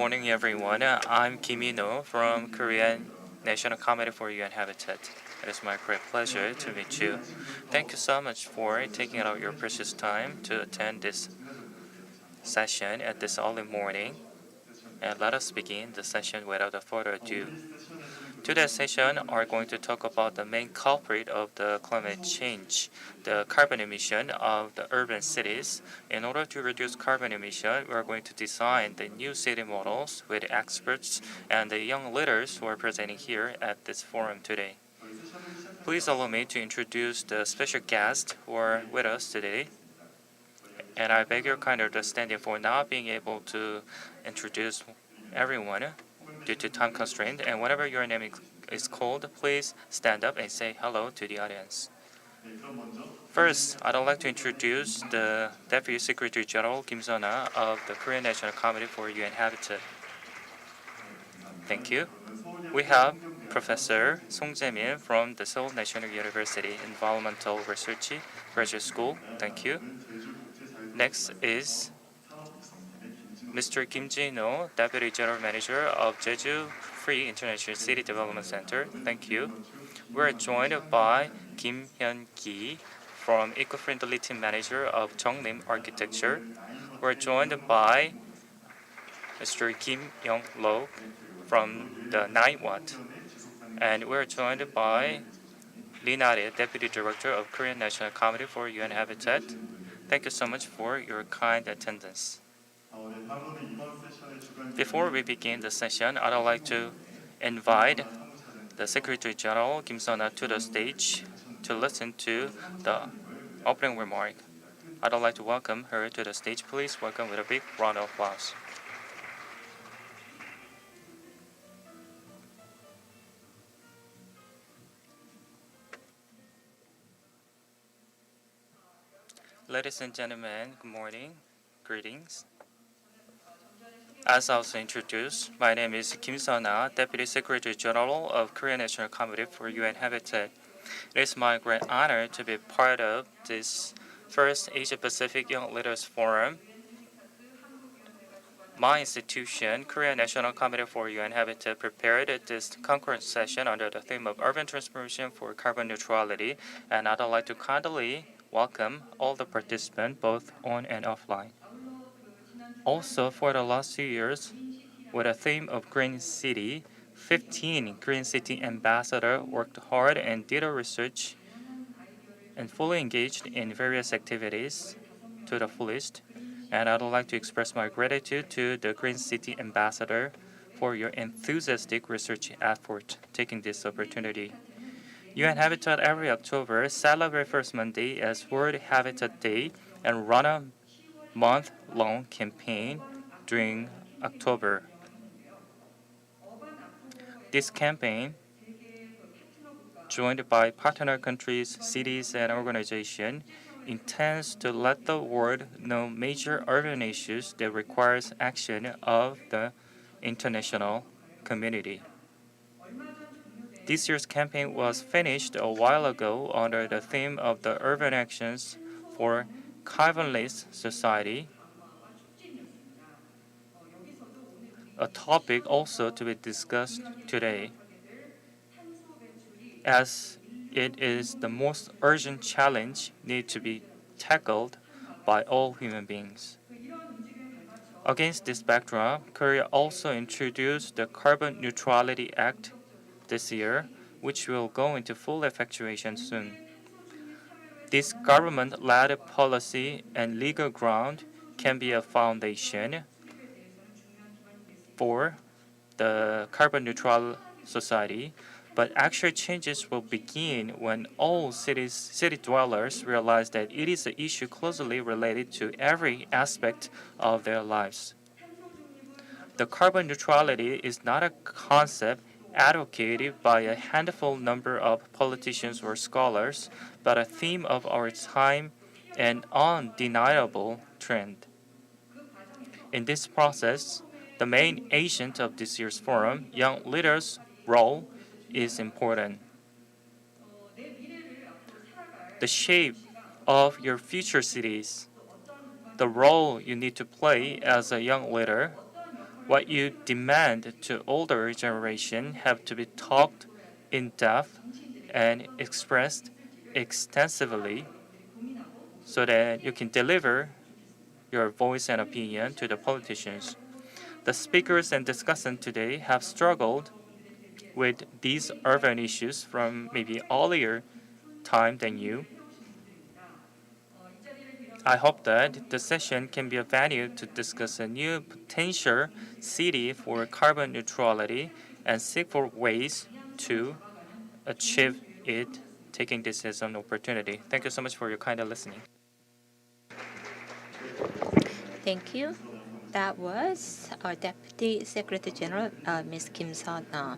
morning, everyone. I'm Jin-ho from Korean National Committee for UN Habitat. It is my great pleasure to meet you. Thank you so much for taking out your precious time to attend this session at this early morning. And let us begin the session without further ado. Today's session are going to talk about the main culprit of the climate change, the carbon emission of the urban cities. In order to reduce carbon emission, we are going to design the new city models with experts and the young leaders who are presenting here at this forum today. Please allow me to introduce the special guests who are with us today. And I beg your kind understanding for not being able to introduce everyone due to time constraint. And whenever your name is called, please stand up and say hello to the audience. First, I'd like to introduce the Deputy Secretary General Kim Seon-na of the Korean National Committee for UN Habitat. Thank you. We have Professor Song Jae-min from the Seoul National University Environmental Research Graduate School. Thank you. Next is Mr. Kim Jin-ho, Deputy General Manager of Jeju Free International City Development Center. Thank you. We're joined by Kim Hyun-ki from Eco-Friendly Team Manager of Junglim Architecture. We're joined by Mr. Kim Young-rok from the Ninewatt. And we're joined by Na-rae, Deputy Director of Korean National Committee for UN Habitat. Thank you so much for your kind attendance. Before we begin the session, I'd like to invite the Secretary General Kim Seon-na to the stage to listen to the opening remark. I'd like to welcome her to the stage. Please welcome with a big round of applause. Ladies and gentlemen, good morning. Greetings. As I was introduced, my name is Kim Seon-na, Deputy Secretary General of Korean National Committee for UN Habitat. It is my great honor to be part of this first Asia-Pacific Young Leaders Forum. My institution, Korean National Committee for UN Habitat, prepared this concurrent session under the theme of Urban Transformation for Carbon Neutrality, and I'd like to kindly welcome all the participants, both on and offline. Also, for the last 2 years, with a theme of Green City, 15 Green City ambassadors worked hard and did research and fully engaged in various activities to the fullest. And I'd like to express my gratitude to the Green City ambassador for your enthusiastic research effort taking this opportunity. UN Habitat every October celebrate First Monday as World Habitat Day and run a month-long campaign during October. This campaign, joined by partner countries, cities, and organizations, intends to let the world know major urban issues that requires action of the international community. This year's campaign was finished a while ago under the theme of the Urban Actions for Carbonless Society, a topic also to be discussed today, as it is the most urgent challenge need to be tackled by all human beings. Against this backdrop, Korea also introduced the Carbon Neutrality Act this year, which will go into full effectuation soon. This government-led policy and legal ground can be a foundation for the carbon neutral society, but actual changes will begin when all city dwellers realize that it is an issue closely related to every aspect of their lives. The carbon neutrality is not a concept advocated by a handful number of politicians or scholars, but a theme of our time and undeniable trend. In this process, the main agent of this year's forum, young leaders' role, is important. The shape of your future cities, the role you need to play as a young leader, What you demand to older generation have to be talked in depth and expressed extensively so that you can deliver your voice and opinion to the politicians. The speakers and discussants today have struggled with these urban issues from maybe earlier time than you. I hope that the session can be a venue to discuss a new potential city for carbon neutrality and seek for ways to achieve it, taking this as an opportunity. Thank you so much for your kind of listening. Thank you. That was our Deputy Secretary General, Ms. Kim Sun-na.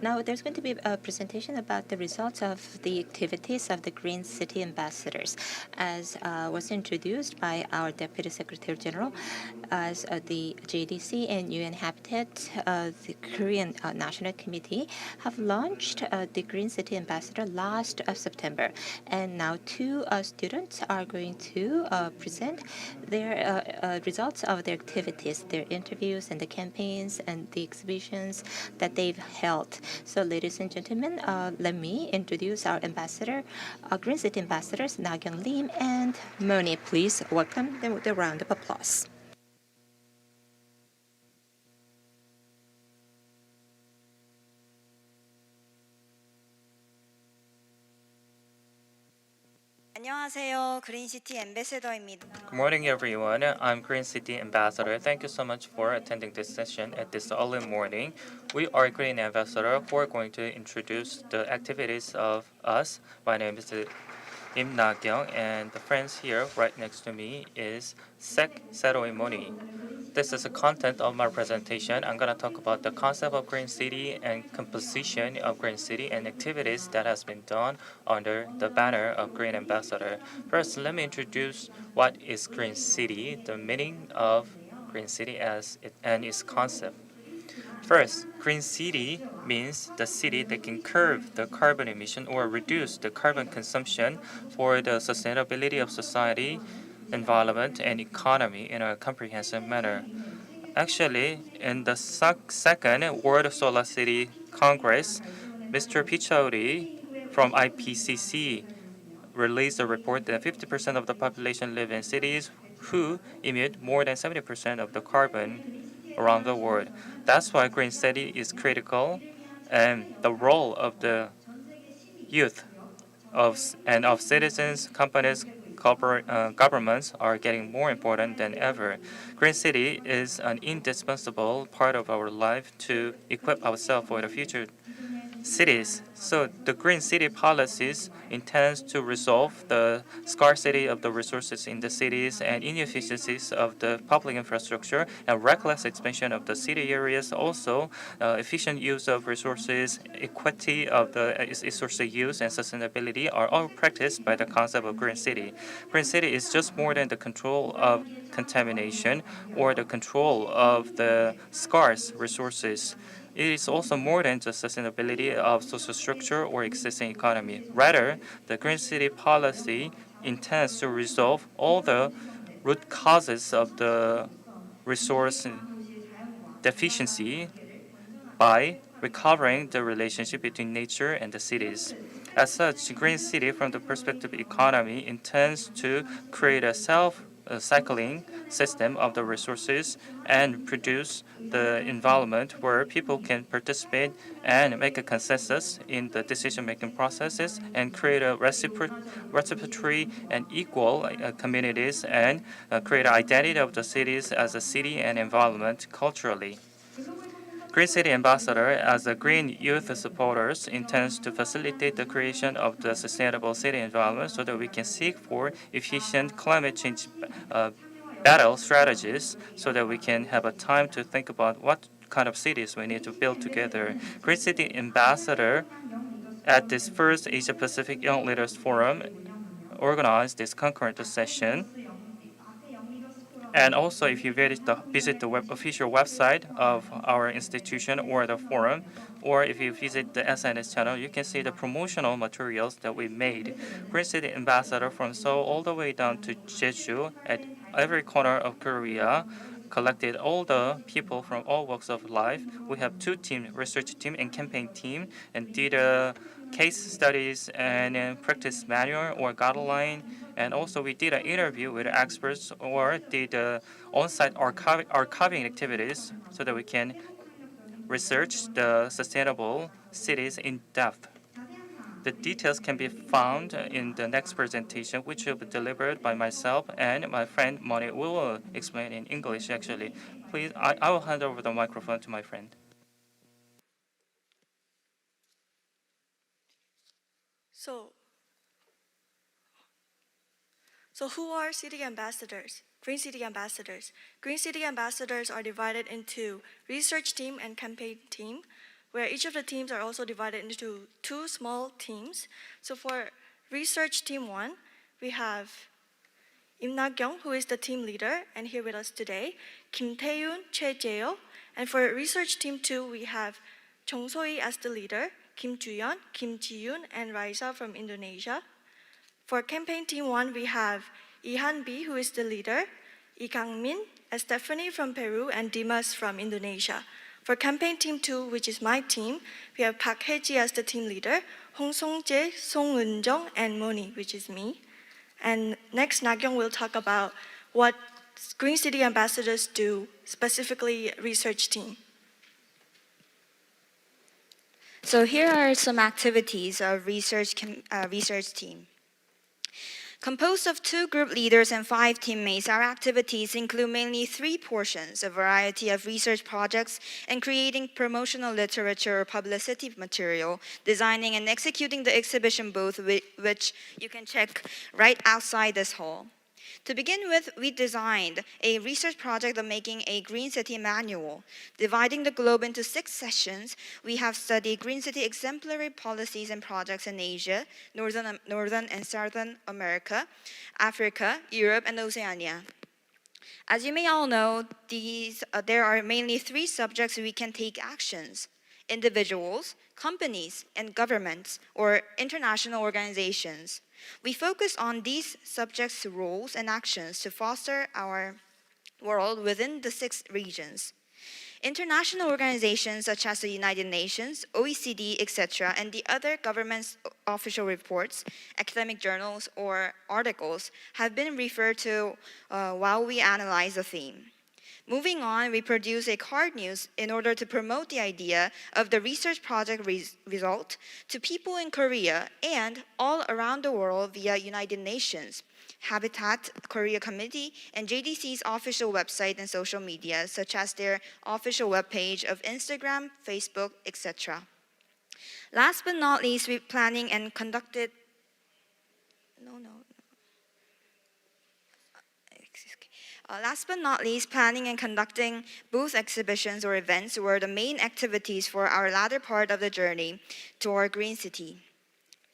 Now, there's going to be a presentation about the results of the activities of the Green City Ambassadors, as was introduced by our Deputy Secretary General, as the JDC and UN Habitat, the Korean National Committee, have launched the Green City Ambassador last September. And now two students are going to present their results of their activities, their interviews and the campaigns and the exhibitions that they've held. So, ladies and gentlemen, let me introduce our ambassador, Green City ambassadors, Junglim and Moni. Please welcome them with a round of applause. 안녕하세요. 그린시티 앰베서더입니다. Good morning, everyone. I'm Green City Ambassador. Thank you so much for attending this session at this early morning. We are Green Ambassador who are going to introduce the activities of us. My name is Im Na-kyung, and the friends here right next to me is Sek Seroimoni. This is the content of my presentation. I'm going to talk about the concept of Green City and composition of Green City and activities that has been done under the banner of Green Ambassador. First, let me introduce what is Green City, the meaning of Green City and its concept. First, Green City means the city that can curb the carbon emission or reduce the carbon consumption for the sustainability of society, environment, and economy in a comprehensive manner. Actually, in the second World Solar City Congress, Mr. Pichauri from IPCC released a report that 50% of the population live in cities who emit more than 70% of the carbon around the world. That's why Green City is critical, and the role of the youth of citizens, companies, governments are getting more important than ever. Green City is an indispensable part of our life to equip ourselves for the future cities. So the Green City policies intends to resolve the scarcity of the resources in the cities and inefficiencies of the public infrastructure and reckless expansion of the city areas. Also, efficient use of resources, equity of the resource use, and sustainability are all practiced by the concept of Green City. Green City is just more than the control of contamination or the control of the scarce resources. It is also more than just sustainability of social structure or existing economy. Rather, the Green City policy intends to resolve all the root causes of the resource deficiency by recovering the relationship between nature and the cities. As such, Green City, from the perspective of economy, intends to create a self-cycling system of the resources and produce the environment where people can participate and make a consensus in the decision-making processes and create a reciprocity and equal communities and create an identity of the cities as a city and environment culturally. Green City Ambassador, as a green youth supporters, intends to facilitate the creation of the sustainable city environment so that we can seek for efficient climate change battle strategies so that we can have a time to think about what kind of cities we need to build together. Green City Ambassador at this first Asia Pacific Young Leaders Forum organized this concurrent session. And also, if you visit the official website of our institution or the forum, or if you visit the SNS channel, you can see the promotional materials that we made. Green City Ambassador from Seoul all the way down to Jeju, at every corner of Korea, collected all the people from all walks of life. We have two teams, research team and campaign team, and did case studies and practice manual or guideline. And also we did an interview with experts or did on-site archiving activities so that we can research the sustainable cities in depth. The details can be found in the next presentation, which will be delivered by myself and my friend Moni will explain in English actually. Please, I will hand over the microphone to my friend. So who are city ambassadors? Green City Ambassadors. Green City Ambassadors are divided into research team and campaign team, where each of the teams are also divided into two small teams. So for research team 1, we have Im Na-kyung, who is the team leader and here with us today, Kim Tae-yoon, Choi Jae-ho, and for research team 2, we have Jung So-hee as the leader, Kim Ju-yeon, Kim Ji-yoon, and Raisa from Indonesia. For campaign team 1, we have Ihan-bi, who is the leader, Lee Kang-min, Stephanie from Peru, and Dimas from Indonesia. For campaign team 2, which is my team, we have Park Hae-ji as the team leader, Hong Song-jae, Song Eun-jung, and Moni, which is me. And next, Na-kyung will talk about what Green City Ambassadors do, specifically research team. So here are some activities of research team. Composed of 2 group leaders and 5 teammates, our activities include mainly 3 portions: a variety of research projects and creating promotional literature or publicity material, designing and executing the exhibition booth, which you can check right outside this hall. To begin with, we designed a research project of making a Green City manual. Dividing the globe into 6 sessions, we have studied Green City exemplary policies and projects in Asia, Northern and Southern America, Africa, Europe, and Oceania. As you may all know, there are mainly 3 subjects we can take actions: individuals, companies, and governments or international organizations. We focus on these subjects' roles and actions to foster our world within the 6 regions. International organizations such as the United Nations, OECD, etc., and the other government's official reports, academic journals, or articles have been referred to while we analyze the theme. Moving on, we produce a card news in order to promote the idea of the research project result to people in Korea and all around the world via United Nations, Habitat Korea Committee, and JDC's official website and social media, such as their official webpage of Instagram, Facebook, etc. Last but not least, we planning and conducted. Last but not least, planning and conducting booth exhibitions or events were the main activities for our latter part of the journey to our Green City.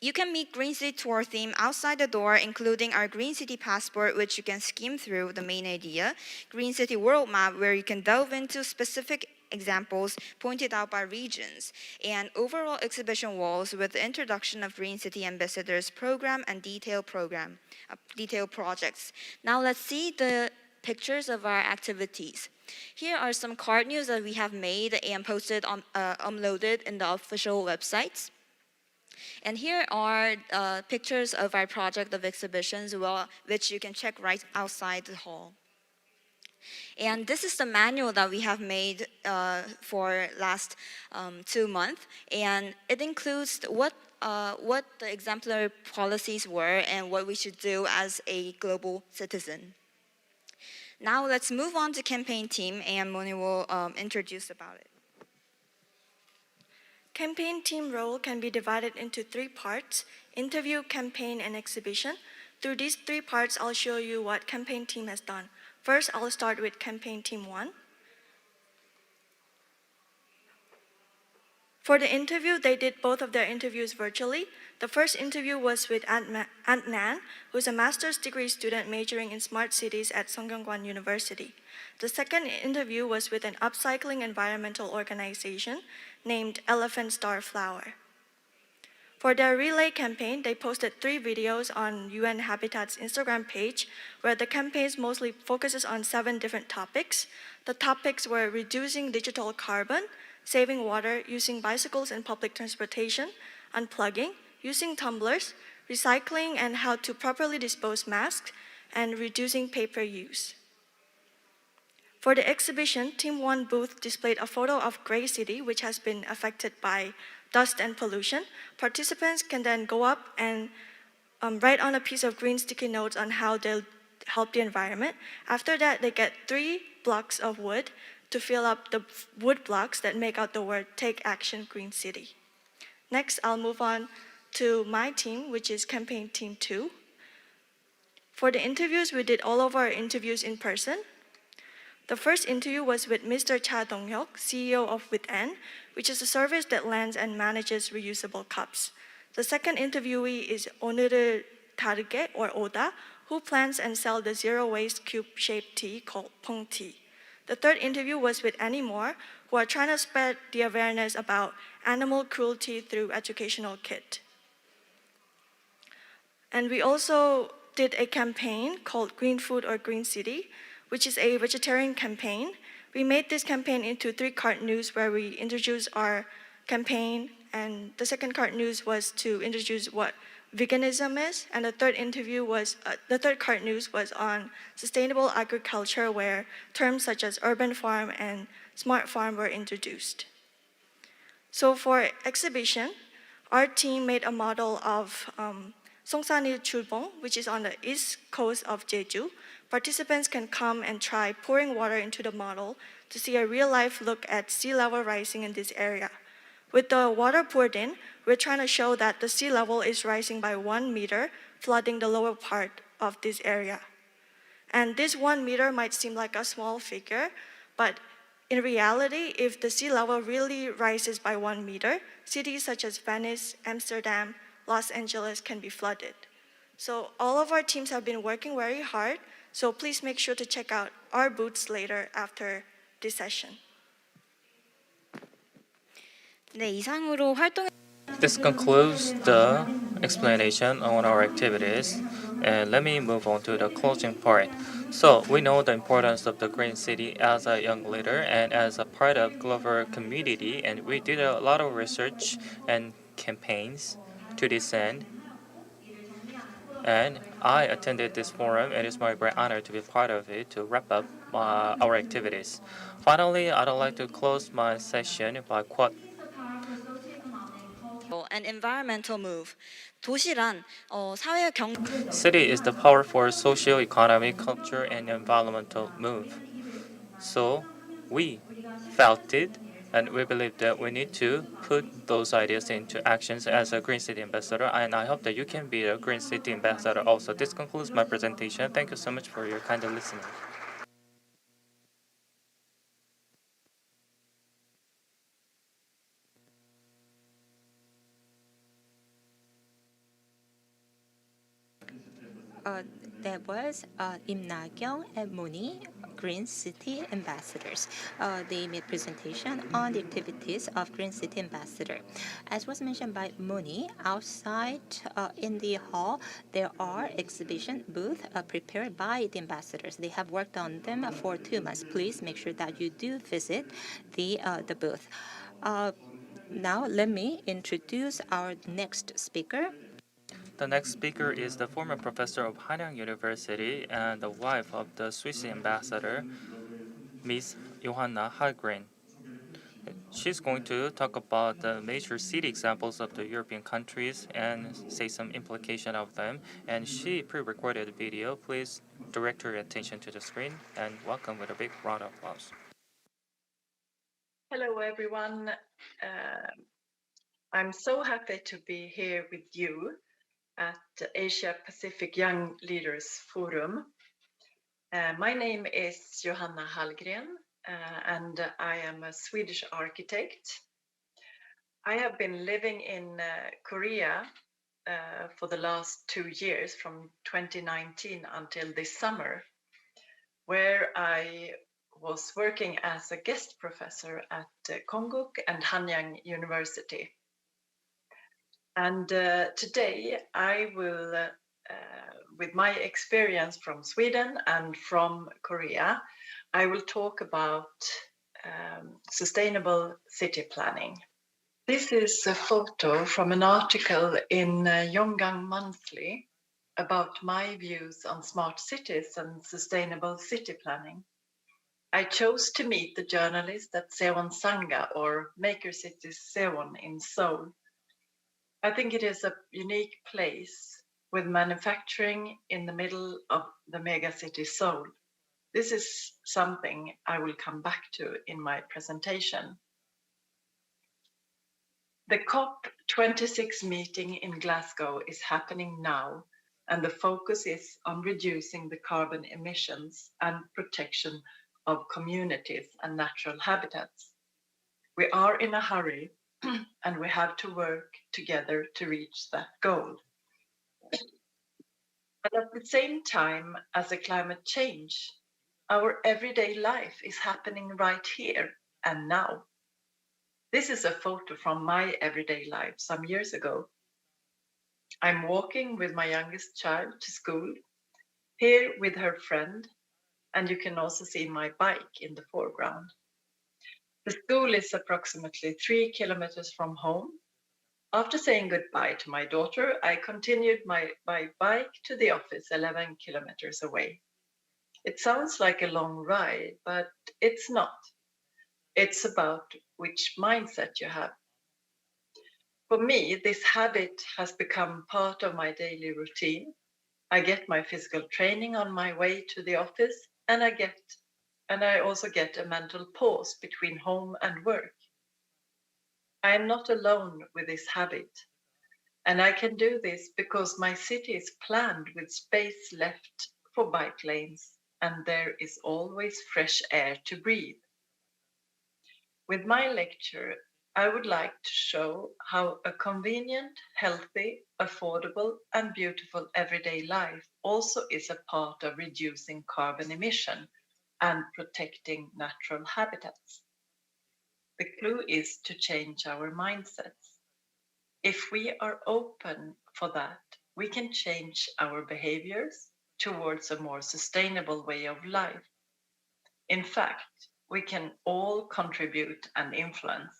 You can meet Green City tour theme outside the door, including our Green City passport, which you can skim through the main idea, Green City world map, where you can delve into specific examples pointed out by regions, and overall exhibition walls with the introduction of Green City Ambassadors program and detailed projects. Now let's see the pictures of our activities. Here are some card news that we have made and posted uploaded in the official websites. And here are pictures of our project of exhibitions, which you can check right outside the hall. And this is the manual that we have made for last 2 months, and it includes what the exemplary policies were and what we should do as a global citizen. Now let's move on to campaign team, and Moni will introduce about it. Campaign team role can be divided into 3 parts: interview, campaign, and exhibition. Through these 3 parts, I'll show you what campaign team has done. First, I'll start with campaign team 1. For the interview, they did both of their interviews virtually. The first interview was with Aunt Nan, who's a master's degree student majoring in smart cities at Sungkyunkwan University. The second interview was with an upcycling environmental organization named Elephant Star Flower. For their relay campaign, they posted 3 videos on UN Habitat's Instagram page, where the campaigns mostly focuses on 7 different topics. The topics were reducing digital carbon, saving water, using bicycles in public transportation, unplugging, using tumblers, recycling and how to properly dispose masks, and reducing paper use. For the exhibition, Team 1 booth displayed a photo of Gray City, which has been affected by dust and pollution. Participants can then go up and write on a piece of green sticky notes on how they'll help the environment. After that, they get 3 blocks of wood to fill up the wood blocks that make out the word Take Action Green City. Next, I'll move on to my team, which is Campaign Team 2. For the interviews, we did all of our interviews in person. The first interview was with Mr. Cha Dong-hyuk, CEO of Within, which is a service that lends and manages reusable cups. The second interviewee is 오늘을 다르게, or Oda, who plants and sells the zero-waste cube-shaped tea called Pong Tea. The third interview was with Annie Moore, who are trying to spread the awareness about animal cruelty through educational kit. And we also did a campaign called Green Food or Green City, which is a vegetarian campaign. We made this campaign into 3 cart news where we introduced our campaign, and the second cart news was to introduce what veganism is, and the third cart news was on sustainable agriculture, where terms such as urban farm and smart farm were introduced. So for exhibition, our team made a model of Songsanil Chulbong, which is on the east coast of Jeju. Participants can come and try pouring water into the model to see a real-life look at sea level rising in this area. With the water poured in, we're trying to show that the sea level is rising by 1 meter, flooding the lower part of this area. And this 1 meter might seem like a small figure, but in reality, if the sea level really rises by 1 meter, cities such as Venice, Amsterdam, Los Angeles can be flooded. So all of our teams have been working very hard, so please make sure to check out our booths later after this session. 네, 이상으로 활동 This concludes the explanation on our activities, and let me move on to the closing part. So, we know the importance of the Green City as a young leader and as a part of global community, and we did a lot of research and campaigns to this end. And I attended this forum. It is my great honor to be part of it to wrap up our activities. Finally, I'd like to close my session by quote. and environmental move. 도시란 사회 경 City is the powerful socio-economic, culture, and environmental move. So we felt it, and we believe that we need to put those ideas into actions as a Green City ambassador, and I hope that you can be a Green City ambassador also. This concludes my presentation. Thank you so much for your kind listening. That was Im Na-kyung and Mooney, Green City Ambassadors. They made presentation on the activities of Green City Ambassador. As was mentioned by Mooney, outside in the hall, there are exhibition booths prepared by the ambassadors. They have worked on them for 2 months. Please make sure that you do visit the booth. Now let me introduce our next speaker. The next speaker is the former professor of Hanyang University and the wife of the Swiss ambassador, Ms. Johanna HALLGREN. She's going to talk about the major city examples of the European countries and say some implication of them. And she pre-recorded a video. Please direct your attention to the screen and welcome with a big round of applause. Hello, everyone. I'm so happy to be here with you at the Asia Pacific Young Leaders Forum. My name is Johanna HALLGREN, and I am a Swedish architect. I have been living in Korea for the last 2 years, from 2019 until this summer, where I was working as a guest professor at Konkuk and Hanyang University. And today I will, with my experience from Sweden and from Korea, I will talk about sustainable city planning. This is a photo from an article in Yongang Monthly about my views on smart cities and sustainable city planning. I chose to meet the journalist at Sewon Sanga, or Maker City Sewon in Seoul. I think it is a unique place with manufacturing in the middle of the megacity Seoul. This is something I will come back to in my presentation. The COP26 meeting in Glasgow is happening now, and the focus is on reducing the carbon emissions and protection of communities and natural habitats. We are in a hurry, and we have to work together to reach that goal. But at the same time as the climate change, our everyday life is happening right here and now. This is a photo from my everyday life some years ago. I'm walking with my youngest child to school, here with her friend, and you can also see my bike in the foreground. The school is approximately 3 kilometers from home. After saying goodbye to my daughter, I continued my bike to the office 11 kilometers away. It sounds like a long ride, but it's not. It's about which mindset you have. For me, this habit has become part of my daily routine. I get my physical training on my way to the office, and I also get a mental pause between home and work. I am not alone with this habit, and I can do this because my city is planned with space left for bike lanes, and there is always fresh air to breathe. With my lecture, I would like to show how a convenient, healthy, affordable, and beautiful everyday life also is a part of reducing carbon emission and protecting natural habitats. The clue is to change our mindsets. If we are open for that, we can change our behaviors towards a more sustainable way of life. In fact, we can all contribute and influence.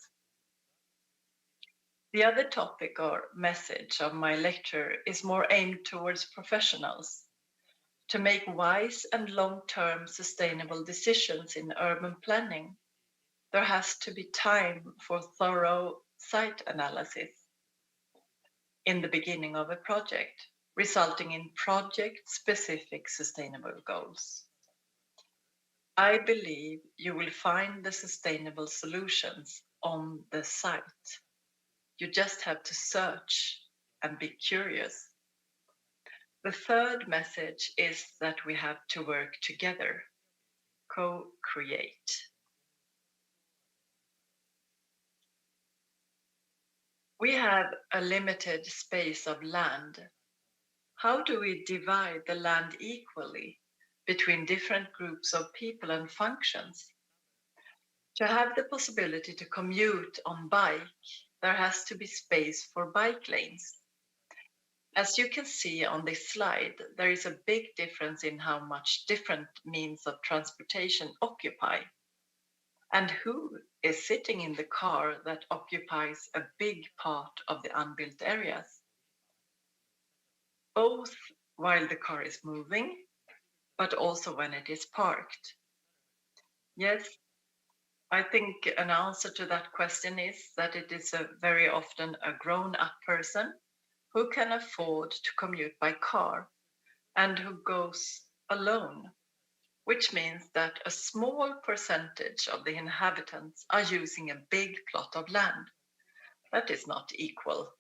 The other topic or message of my lecture is more aimed towards professionals. To make wise and long-term sustainable decisions in urban planning, there has to be time for thorough site analysis in the beginning of a project, resulting in project-specific sustainable goals. I believe you will find the sustainable solutions on the site. You just have to search and be curious. The third message is that we have to work together, co-create. We have a limited space of land. How do we divide the land equally between different groups of people and functions? To have the possibility to commute on bike, there has to be space for bike lanes. As you can see on this slide, there is a big difference in how much different means of transportation occupy, and who is sitting in the car that occupies a big part of the unbuilt areas. Both while the car is moving, but also when it is parked. Yes, I think an answer to that question is that it is very often a grown-up person who can afford to commute by car and who goes alone, which means that a small percentage of the inhabitants are using a big plot of land. That is not equal.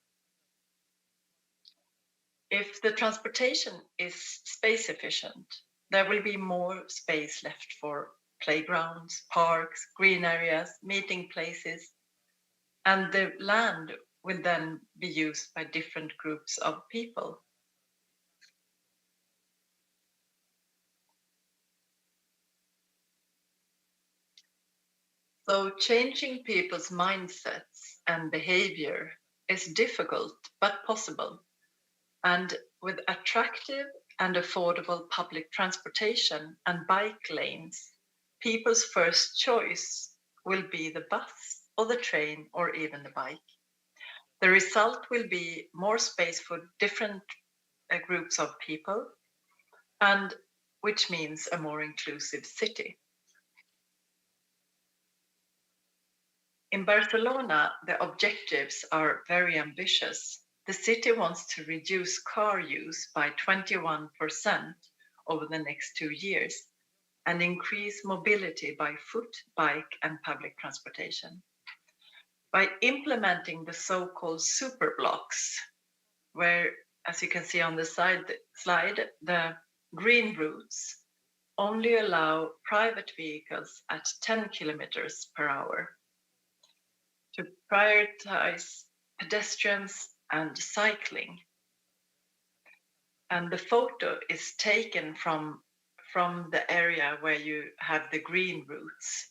If the transportation is space efficient, there will be more space left for playgrounds, parks, green areas, meeting places, and the land will then be used by different groups of people. So changing people's mindsets and behavior is difficult but possible, and with attractive and affordable public transportation and bike lanes, people's first choice will be the bus or the train or even the bike. The result will be more space for different groups of people, and which means a more inclusive city. In Barcelona, the objectives are very ambitious. The city wants to reduce car use by 21% over the next 2 years and increase mobility by foot, bike, and public transportation. By implementing the so-called super blocks, where, as you can see on the slide, the green routes only allow private vehicles at 10 kilometers per hour, to prioritize pedestrians and cycling. And the photo is taken from the area where you have the green routes.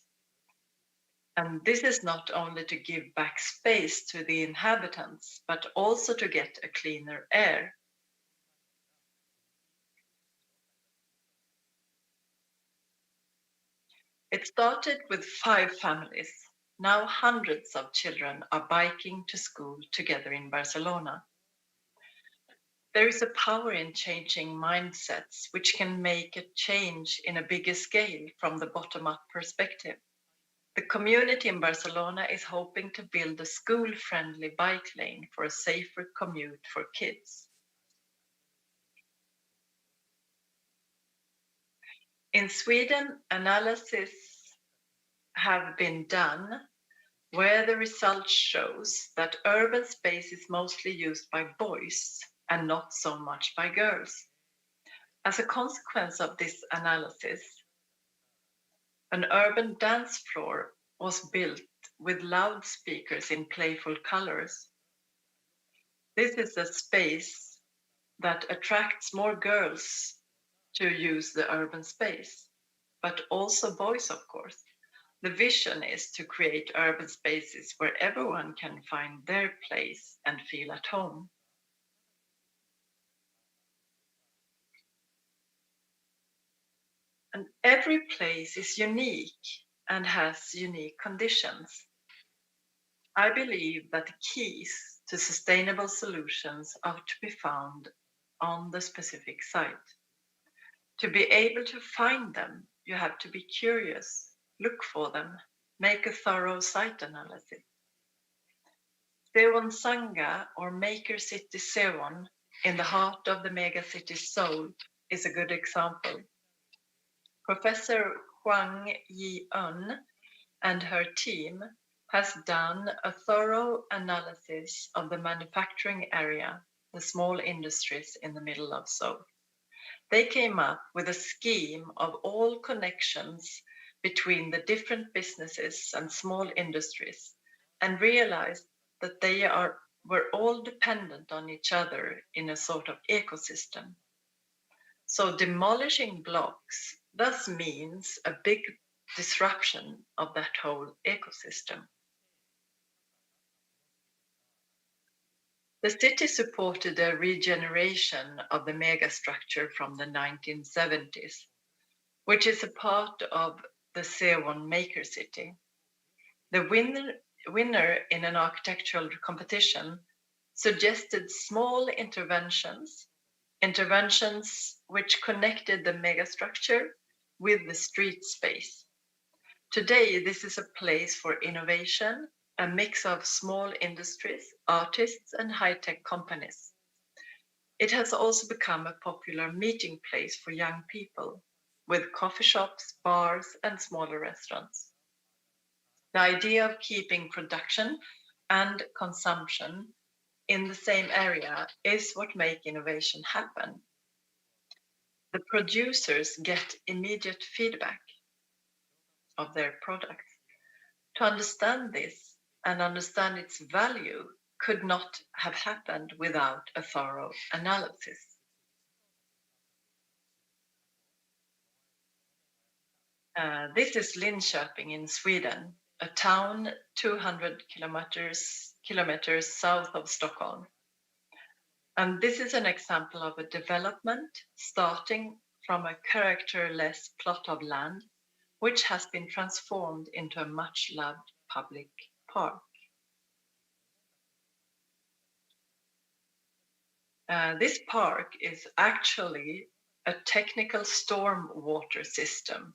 And this is not only to give back space to the inhabitants, but also to get a cleaner air. It started with 5 families. Now hundreds of children are biking to school together in Barcelona. There is a power in changing mindsets, which can make a change in a bigger scale from the bottom-up perspective. The community in Barcelona is hoping to build a school-friendly bike lane for a safer commute for kids. In Sweden, analysis have been done where the result shows that urban space is mostly used by boys and not so much by girls. As a consequence of this analysis, an urban dance floor was built with loudspeakers in playful colors. This is a space that attracts more girls to use the urban space, but also boys, of course. The vision is to create urban spaces where everyone can find their place and feel at home. And every place is unique and has unique conditions. I believe that the keys to sustainable solutions are to be found on the specific site. To be able to find them, you have to be curious, look for them, make a thorough site analysis. Sewon Sangha, or Maker City Sewon, in the heart of the megacity Seoul, is a good example. Professor Hwang Yi-eun and her team has done a thorough analysis of the manufacturing area, the small industries in the middle of Seoul. They came up with a scheme of all connections between the different businesses and small industries and realized that they were all dependent on each other in a sort of ecosystem. So demolishing blocks thus means a big disruption of that whole ecosystem. The city supported a regeneration of the megastructure from the 1970s, which is a part of the Sewon Maker City. The winner in an architectural competition suggested small interventions which connected the megastructure with the street space. Today, this is a place for innovation, a mix of small industries, artists, and high-tech companies. It has also become a popular meeting place for young people, with coffee shops, bars, and smaller restaurants. The idea of keeping production and consumption in the same area is what makes innovation happen. The producers get immediate feedback of their products. To understand this and understand its value could not have happened without a thorough analysis. This is Linköping in Sweden, a town 200 kilometers kilometers south of Stockholm. And this is an example of a development starting from a characterless plot of land, which has been transformed into a much loved public park. This park is actually a technical storm water system.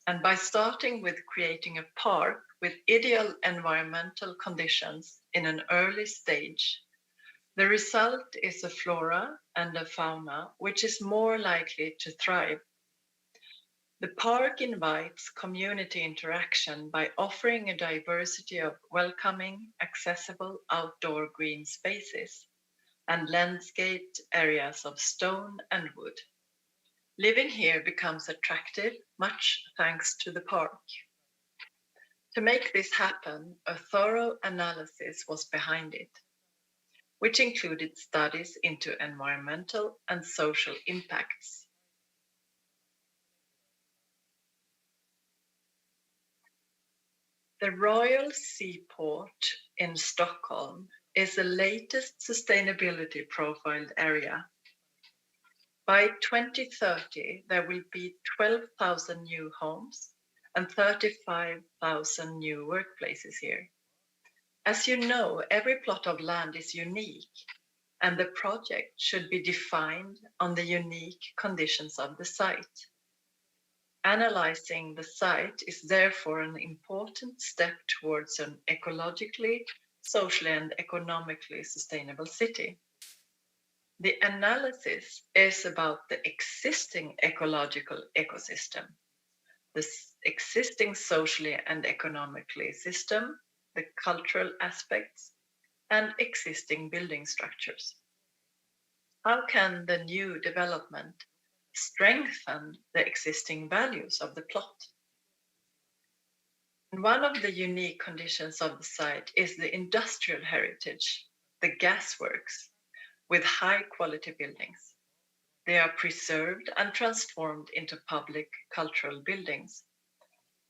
And by starting with creating a park with ideal environmental conditions in an early stage, the result is a flora and a fauna which is more likely to thrive. The park invites community interaction by offering a diversity of welcoming, accessible outdoor green spaces and landscaped areas of stone and wood. Living here becomes attractive, much thanks to the park. To make this happen, a thorough analysis was behind it, which included studies into environmental and social impacts. The Royal Seaport in Stockholm is the latest sustainability profiled area. By 2030, there will be 12,000 new homes and 35,000 new workplaces here. As you know, every plot of land is unique, and the project should be defined on the unique conditions of the site. Analyzing the site is therefore an important step towards an ecologically, socially, and economically sustainable city. The analysis is about the existing ecological ecosystem, the existing socially and economically system, the cultural aspects, and existing building structures. How can the new development strengthen the existing values of the plot? And one of the unique conditions of the site is the industrial heritage, the gasworks, with high quality buildings. They are preserved and transformed into public cultural buildings.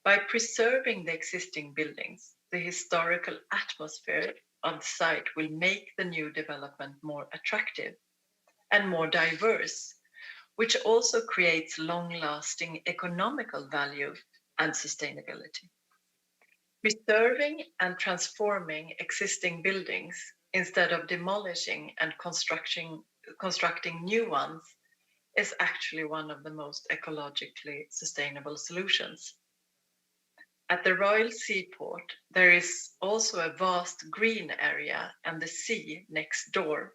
By preserving the existing buildings, the historical atmosphere of the site will make the new development more attractive and more diverse, which also creates long-lasting economical value and sustainability. Preserving and transforming existing buildings instead of demolishing and constructing new ones is actually one of the most ecologically sustainable solutions. At the Royal Seaport, there is also a vast green area and the sea next door.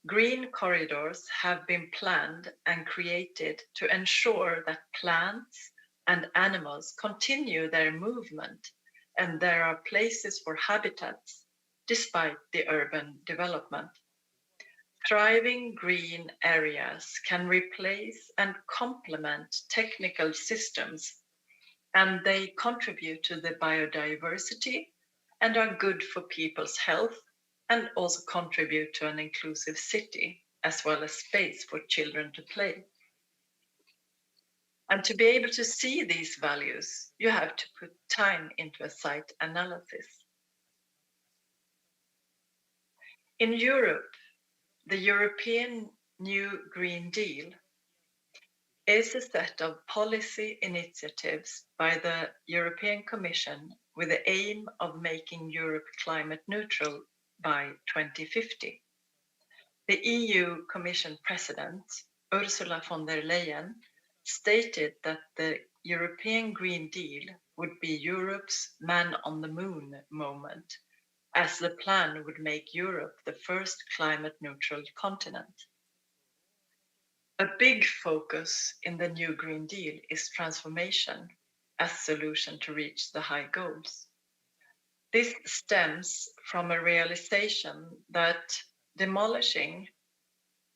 Green corridors have been planned and created to ensure that plants and animals continue their movement and there are places for habitats despite the urban development. Thriving green areas can replace and complement technical systems, and they contribute to the biodiversity and are good for people's health and also contribute to an inclusive city as well as space for children to play. And to be able to see these values, you have to put time into a site analysis. In Europe, the European New Green Deal is a set of policy initiatives by the European Commission with the aim of making Europe climate neutral by 2050. The EU Commission President, Ursula von der Leyen, stated that the European Green Deal would be Europe's man on the moon moment, as the plan would make Europe the first climate neutral continent. A big focus in the new Green Deal is transformation as a solution to reach the high goals. This stems from a realization that demolishing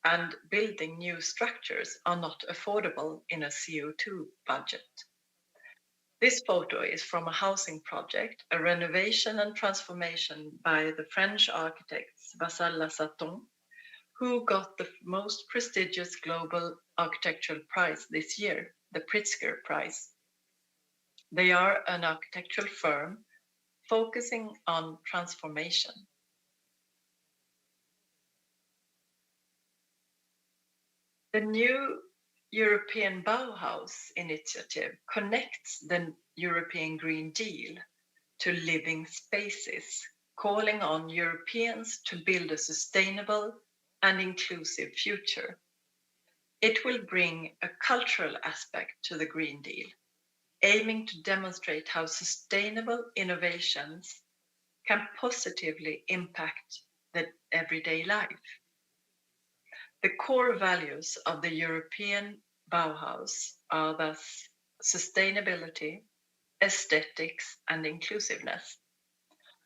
and building new structures are not affordable in a CO2 budget. This photo is from a housing project, a renovation and transformation by the French architects Vassal-Lassaton, who got the most prestigious global architectural prize this year, the Pritzker Prize. They are an architectural firm focusing on transformation. The new European Bauhaus initiative connects the European Green Deal to living spaces, calling on Europeans to build a sustainable and inclusive future. It will bring a cultural aspect to the Green Deal, aiming to demonstrate how sustainable innovations can positively impact the everyday life. The core values of the European Bauhaus are thus sustainability, aesthetics, and inclusiveness.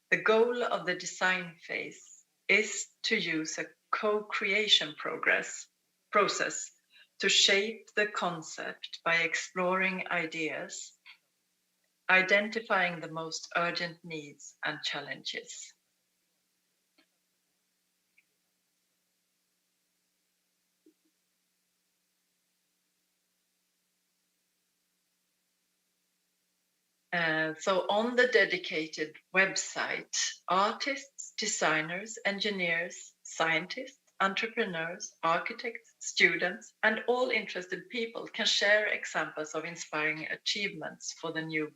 The goal of the design phase is to use a co-creation process to shape the concept by exploring ideas, identifying the most urgent needs and challenges. So on the dedicated website, artists, designers, engineers, scientists, entrepreneurs, architects, students, and all interested people can share examples of inspiring achievements for the new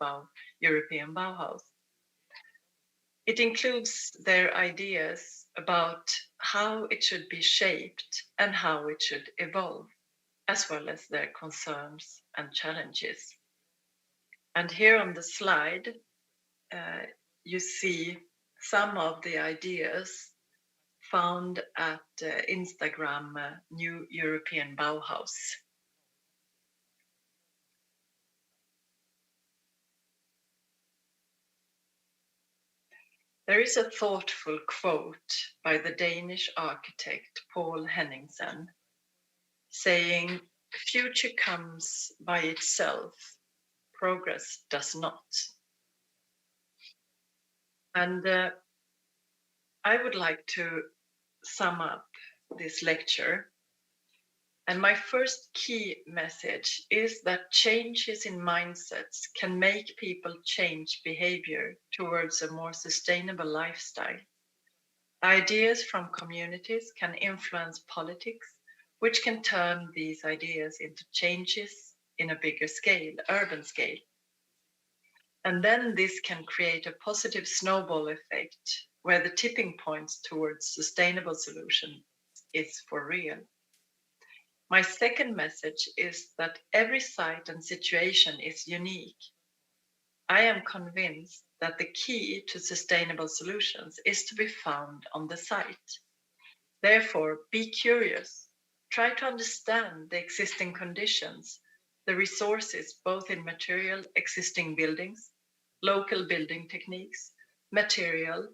European Bauhaus. It includes their ideas about how it should be shaped and how it should evolve, as well as their concerns and challenges. And here on the slide, you see some of the ideas found at Instagram New European Bauhaus. There is a thoughtful quote by the Danish architect Paul Henningsen saying, "Future comes by itself, progress does not." And I would like to sum up this lecture. And my first key message is that changes in mindsets can make people change behavior towards a more sustainable lifestyle. Ideas from communities can influence politics, which can turn these ideas into changes in a bigger scale, urban scale. And then this can create a positive snowball effect where the tipping points towards sustainable solutions is for real. My second message is that every site and situation is unique. I am convinced that the key to sustainable solutions is to be found on the site. Therefore, be curious. Try to understand the existing conditions, the resources, both in material, existing buildings, local building techniques, material,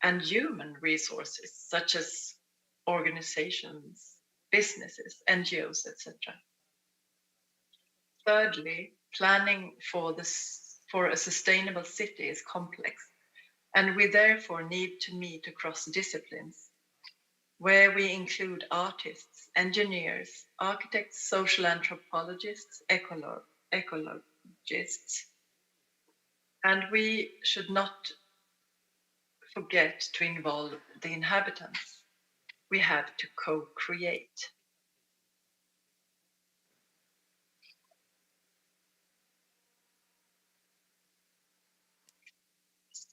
and human resources, such as organizations, businesses, NGOs, etc. Thirdly, planning for a sustainable city is complex, and we therefore need to meet across disciplines, where we include artists, engineers, architects, social anthropologists, ecologists, and we should not forget to involve the inhabitants. We have to co-create.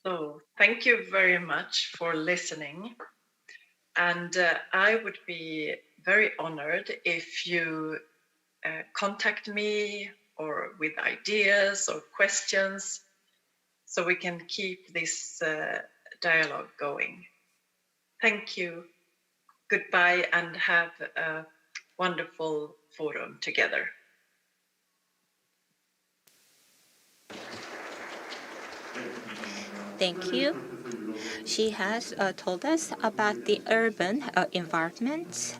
So thank you very much for listening. And I would be very honored if you contact me or with ideas or questions so we can keep this dialogue going. Thank you. Goodbye and have a wonderful forum together. Thank you. She has told us about the urban environment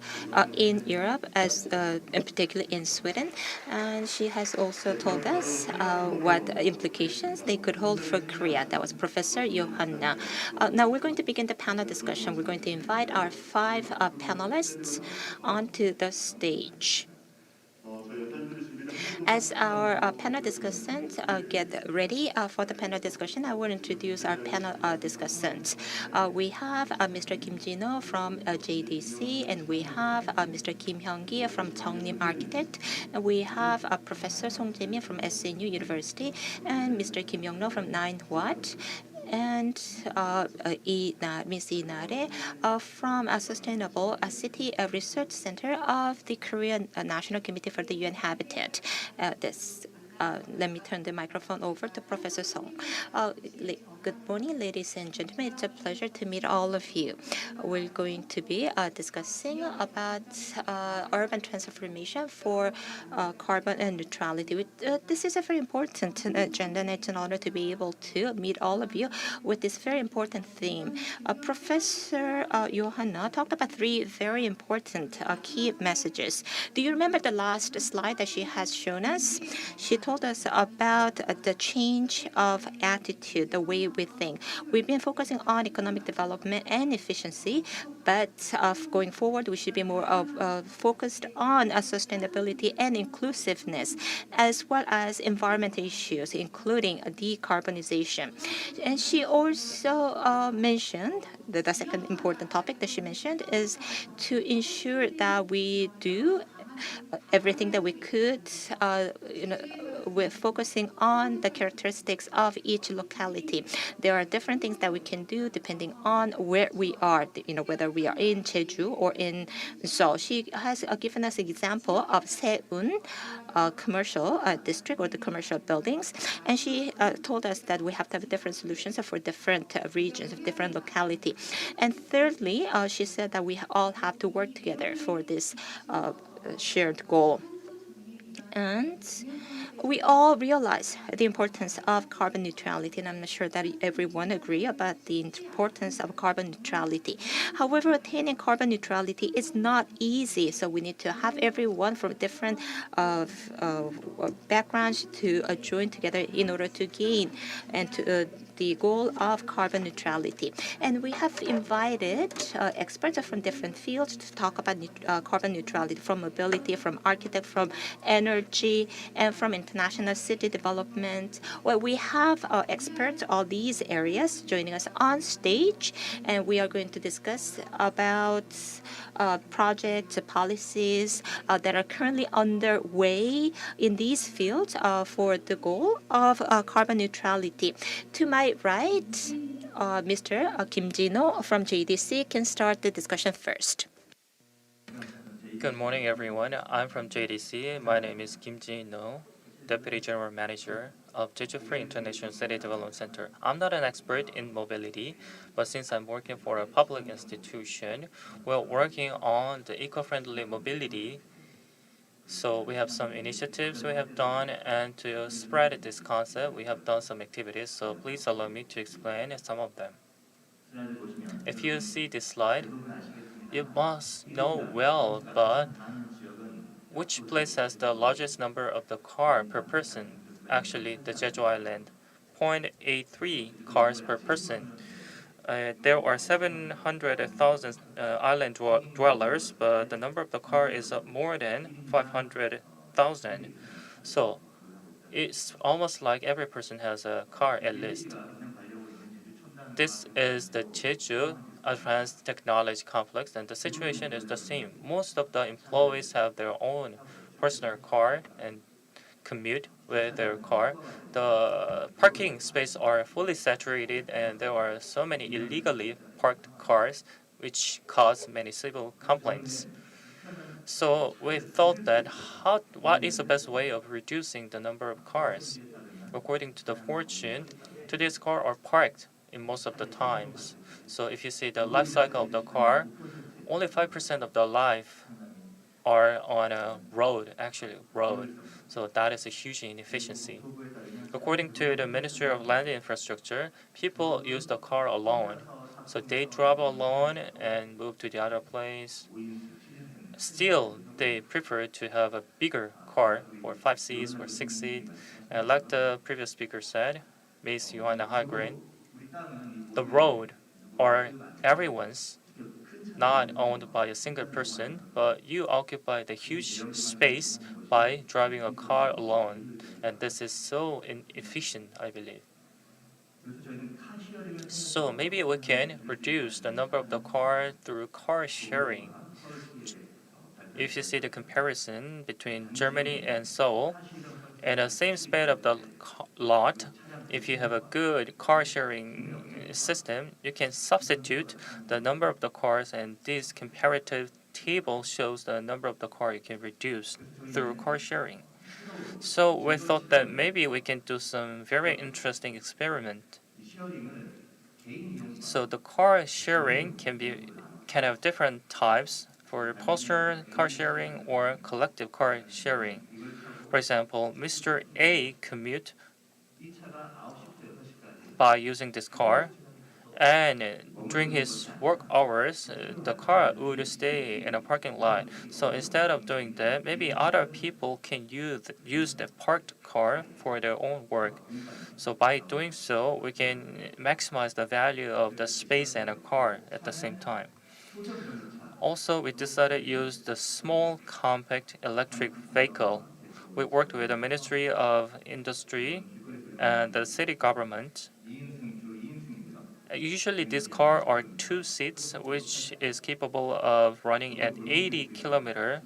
in Europe, in particular in Sweden, and she has also told us what implications they could hold for Korea. That was Professor Johanna. Now we're going to begin the panel discussion. We're going to invite our 5 panelists onto the stage. As our panel discussants get ready for the panel discussion, I will introduce our panel discussants. We have Mr. Kim Jin-ho from JDC, and we have Mr. Kim Hyun-ki from Junglim Architect, and we have Professor Song Jae-min from SNU University, and Mr. Kim Young-rok from Ninewatt, and Ms. Na-rae from a Sustainable City Research Center of the Korean National Committee for the UN Habitat. Let me turn the microphone over to Professor Song. Good morning, ladies and gentlemen. It's a pleasure to meet all of you. We're going to be discussing about urban transformation for carbon and neutrality. This is a very important agenda, and it's an honor to be able to meet all of you with this very important theme. Professor Johanna talked about three very important key messages. Do you remember the last slide that she has shown us? She told us about the change of attitude, the way we think. We've been focusing on economic development and efficiency, but going forward, we should be more focused on sustainability and inclusiveness, as well as environment issues, including decarbonization. And she also mentioned that the second important topic that she mentioned is to ensure that we do everything that we could, we're focusing on the characteristics of each locality. There are different things that we can do depending on where we are, whether we are in Jeju or in Seoul. She has given us an example of Seoul commercial district or the commercial buildings, and she told us that we have to have different solutions for different regions of different locality. And thirdly, she said that we all have to work together for this shared goal. And we all realize the importance of carbon neutrality, and I'm not sure that everyone agree about the importance of carbon neutrality. However, attaining carbon neutrality is not easy, so we need to have everyone from different backgrounds to join together in order to gain and to the goal of carbon neutrality. And we have invited experts from different fields to talk about carbon neutrality, from mobility, from architect, from energy, and from international city development. Well, we have experts all these areas joining us on stage, and we are going to discuss about projects, policies that are currently underway in these fields for the goal of carbon neutrality. To my right, Mr. Kim Jin-ho from JDC can start the discussion first. Good morning, everyone. I'm from JDC. My name is Kim Jin-ho, Deputy General Manager of Jeju Free International City Development Center. I'm not an expert in mobility, but since I'm working for a public institution, we're working on the eco-friendly mobility. So we have some initiatives we have done, and to spread this concept, we have done some activities. So please allow me to explain some of them. If you see this slide, you must know well, but which place has the largest number of the car per person? Actually, the Jeju Island, 0.83 cars per person. There are 700,000 island dwellers, but the number of the car is more than 500,000. So it's almost like every person has a car at least. This is the Jeju Advanced Technology Complex, and the situation is the same. Most of the employees have their own personal car and commute with their car. The parking spaces are fully saturated, and there are so many illegally parked cars, which cause many civil complaints. So we thought that what is the best way of reducing the number of cars? According to the fortune, today's cars are parked in most of the times. So if you see the life cycle of the car, only 5% of the life are on a road. So that is a huge inefficiency. According to the Ministry of Land Infrastructure, people use the car alone. So they drive alone and move to the other place. Still, they prefer to have a bigger car for 5 seats or 6 seats. And like the previous speaker said, Ms. Johanna, the road are everyone's, not owned by a single person, but you occupy the huge space by driving a car alone. And this is so inefficient, I believe. So maybe we can reduce the number of the car through car sharing. If you see the comparison between Germany and Seoul, in the same span of the lot, if you have a good car sharing system, you can substitute the number of the cars, and this comparative table shows the number of the car you can reduce through car sharing. So we thought that maybe we can do some very interesting experiment. So the car sharing can have different types for personal car sharing or collective car sharing. For example, Mr. A commute by using this car, and during his work hours, the car would stay in a parking lot. So instead of doing that, maybe other people can use the parked car for their own work. So by doing so, we can maximize the value of the space and a car at the same time. Also, we decided to use the small compact electric vehicle. We worked with the Ministry of Industry and the city government. Usually, these cars are two seats, which is capable of running at 80 km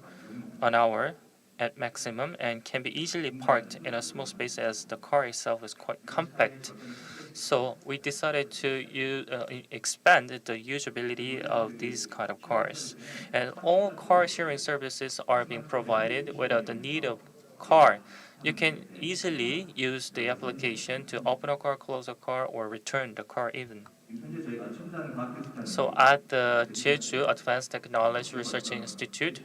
an hour at maximum and can be easily parked in a small space as the car itself is quite compact. So we decided to expand the usability of these kind of cars. And all car sharing services are being provided without the need of car. You can easily use the application to open a car, close a car, or return the car even. So at the Jeju Advanced Technology Research Institute,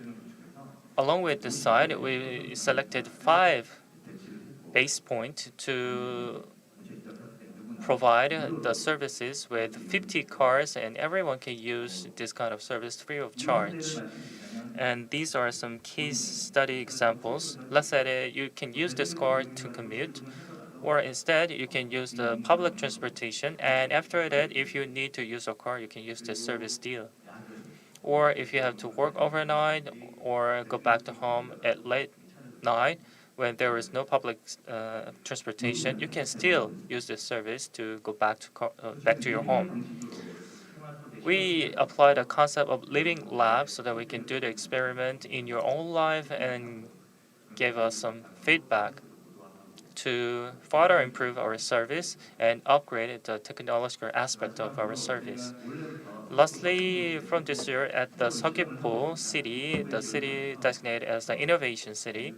along with this side, we selected 5 base points to provide the services with 50 cars, and everyone can use this kind of service free of charge. And these are some case study examples. Let's say that you can use this car to commute, or instead you can use the public transportation, and after that, if you need to use a car, you can use the service deal. Or if you have to work overnight or go back to home at late night when there is no public transportation, you can still use this service to go back to your home. We applied a concept of living lab so that we can do the experiment in your own life and give us some feedback to further improve our service and upgrade the technological aspect of our service. Lastly, from this year at the Seogwipo city, the city designated as the innovation city,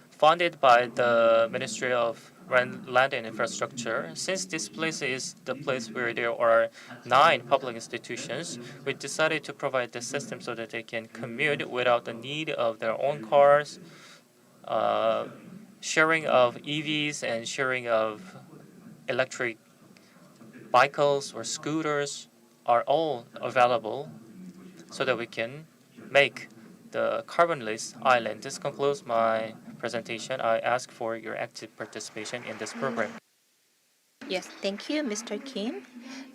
funded by the Ministry of Land and Infrastructure. Since this place is the place where there are 9 public institutions, we decided to provide the system so that they can commute without the need of their own cars. Sharing of EVs and sharing of electric bicycles or scooters are all available so that we can make the carbonless island. This concludes my presentation. I ask for your active participation in this program. Yes, thank you, Mr. Kim.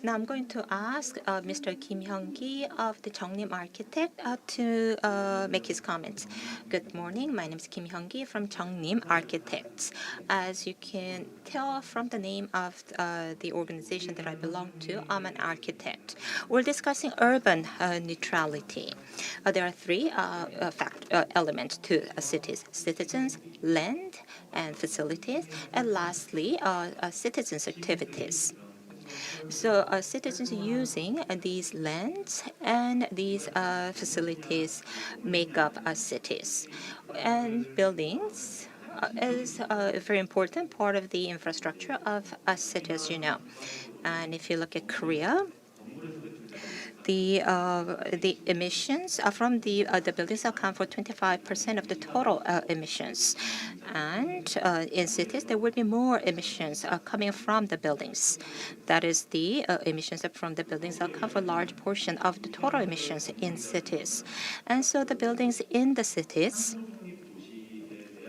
Now I'm going to ask Mr. Kim Hyun-ki of the Junglim Architect to make his comments. Good morning. My name is Kim Hyun-ki from Junglim Architects. As you can tell from the name of the organization that I belong to, I'm an architect. We're discussing urban neutrality. There are 3 elements to cities: citizens, land, and facilities, and lastly, citizens' activities. So citizens using these lands and these facilities make up cities. And buildings is a very important part of the infrastructure of a city, as you know. And if you look at Korea, the emissions from the buildings account for 25% of the total emissions, and in cities there will be more emissions coming from the buildings. That is, the emissions from the buildings account for a large portion of the total emissions in cities, and so the buildings in the cities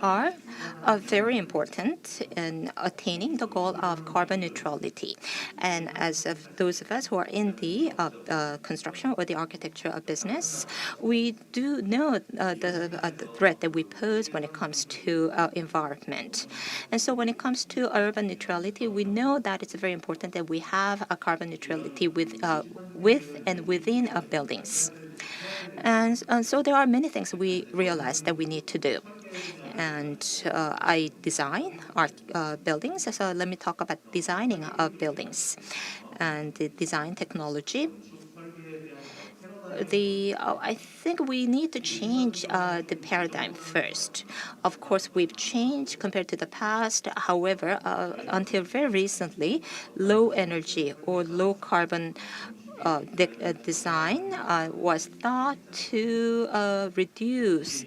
are very important in attaining the goal of carbon neutrality. And as of those of us who are in the construction or the architecture of business, we do know the threat that we pose when it comes to environment. And so when it comes to urban neutrality, we know that it's very important that we have a carbon neutrality with and within buildings. And so there are many things we realize that we need to do. And I design art buildings. So let me talk about designing of buildings and the design technology. I think we need to change the paradigm first. Of course, we've changed compared to the past. However, until very recently, low energy or low carbon design was thought to reduce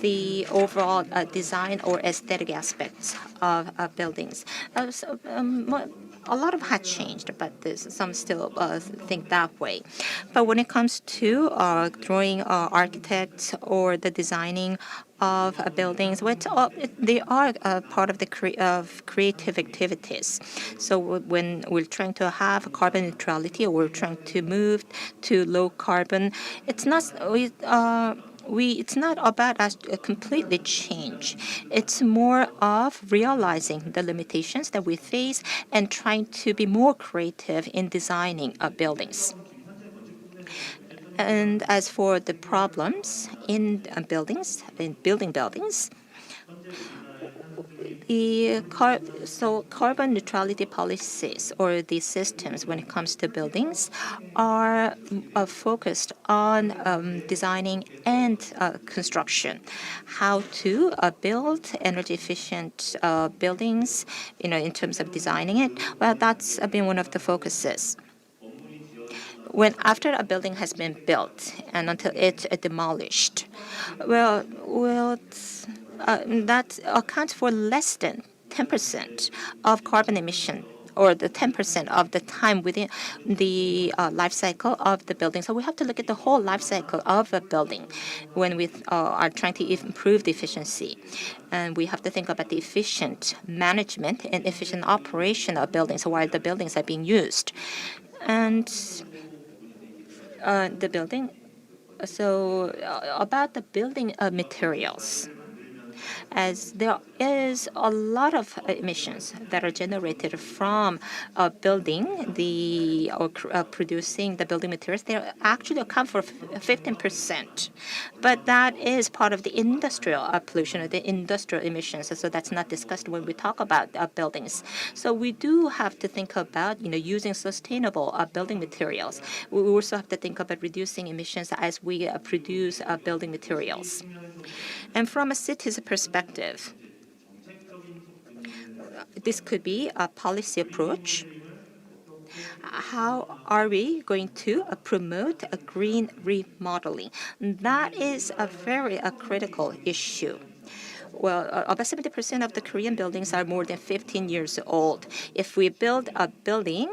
the overall design or aesthetic aspects of buildings. A lot of had changed, but some still think that way. But when it comes to drawing architects or the designing of buildings, they are part of the creative activities. So when we're trying to have carbon neutrality or we're trying to move to low carbon, it's not it's not about us to completely change. It's more of realizing the limitations that we face and trying to be more creative in designing buildings. And as for the problems in building buildings, carbon neutrality policies or the systems when it comes to buildings are focused on designing and construction, how to build energy efficient buildings, in terms of designing it. Well, that's been one of the focuses. When after a building has been built and until it's demolished, that accounts for less than 10% of carbon emission or the 10% of the time within the life cycle of the building. So we have to look at the whole life cycle of a building when we are trying to improve the efficiency. And we have to think about the efficient management and efficient operation of buildings while the buildings are being used. And the building, about the building materials, as there is a lot of emissions that are generated from building or producing the building materials. They actually account for 15%, but that is part of the industrial pollution or the industrial emissions. So that's not discussed when we talk about buildings. So we do have to think about using sustainable building materials. We also have to think about reducing emissions as we produce building materials. And from a city's perspective, this could be a policy approach. How are we going to promote a green remodeling? That is a very critical issue. Well, about 70% of the Korean buildings are more than 15 years old. If we build a building,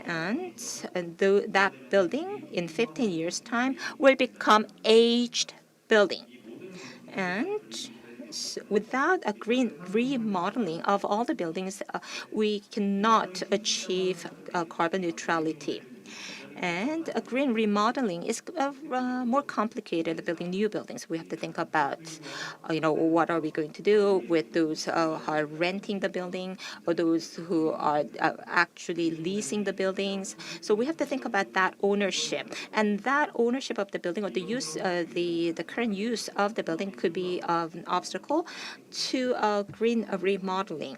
and that building in 15 years' time will become aged building. And without a green remodeling of all the buildings, we cannot achieve carbon neutrality. And a green remodeling is more complicated than building new buildings. We have to think about, what are we going to do with those who are renting the building or those who are actually leasing the buildings. So we have to think about that ownership. And that ownership of the building or the use, the current use of the building could be an obstacle to green remodeling.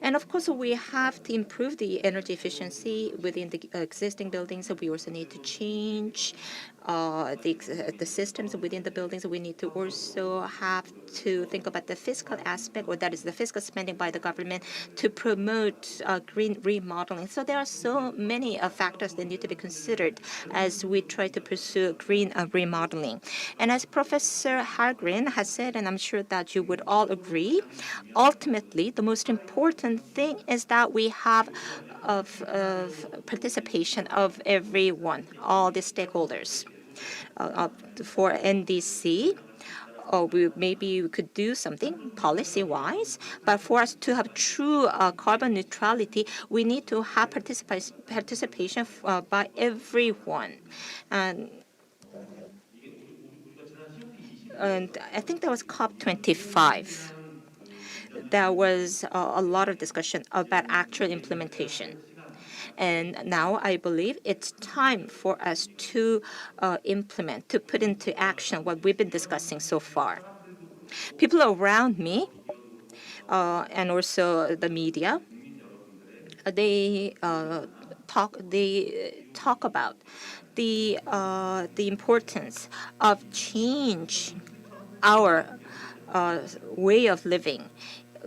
And of course, we have to improve the energy efficiency within the existing buildings. So we also need to change the systems within the buildings. We need to also have to think about the fiscal aspect, or that is the fiscal spending by the government to promote green remodeling. So there are so many factors that need to be considered as we try to pursue green remodeling. And as Professor HALLGREN has said, and I'm sure that you would all agree, ultimately, the most important thing is that we have of participation of everyone, all the stakeholders. For NDC, maybe we could do something policy-wise, but for us to have true carbon neutrality, we need to have participation by everyone. And I think that was COP25. There was a lot of discussion about actual implementation. And now I believe it's time for us to implement, to put into action what we've been discussing so far. People around me and also the media, they talk about the importance of change our way of living,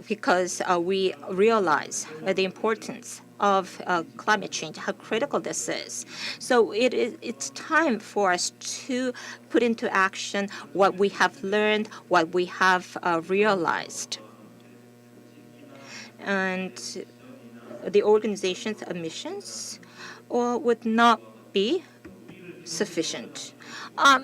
because we realize the importance of climate change, how critical this is. So it's time for us to put into action what we have learned, what we have realized. And the organization's emissions would not be sufficient.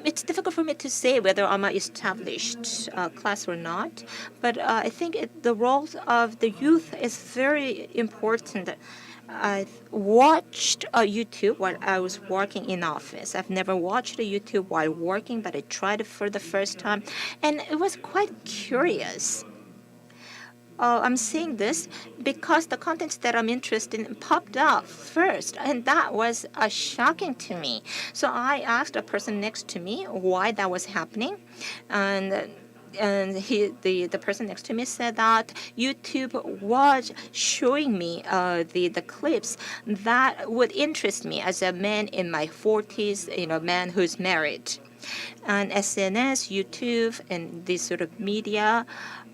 It's difficult for me to say whether I'm an established class or not, but I think the role of the youth is very important. I watched YouTube while I was working in office. I've never watched a YouTube while working, but I tried it for the first time, and it was quite curious. I'm saying this because the contents that I'm interested in popped up first, and that was shocking to me. So I asked a person next to me why that was happening, and the person next to me said that YouTube was showing me the clips that would interest me as a man in my 40s, man who's married. And SNS, YouTube, and this sort of media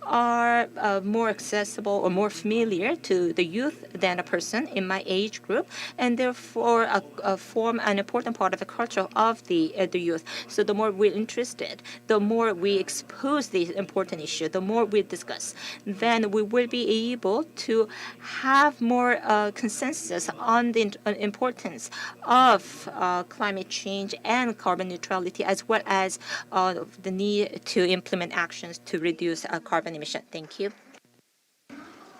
are more accessible or more familiar to the youth than a person in my age group, and therefore form an important part of the culture of the youth. So the more we're interested, the more we expose the important issue, the more we discuss, then we will be able to have more consensus on the importance of climate change and carbon neutrality, as well as the need to implement actions to reduce carbon emission. Thank you.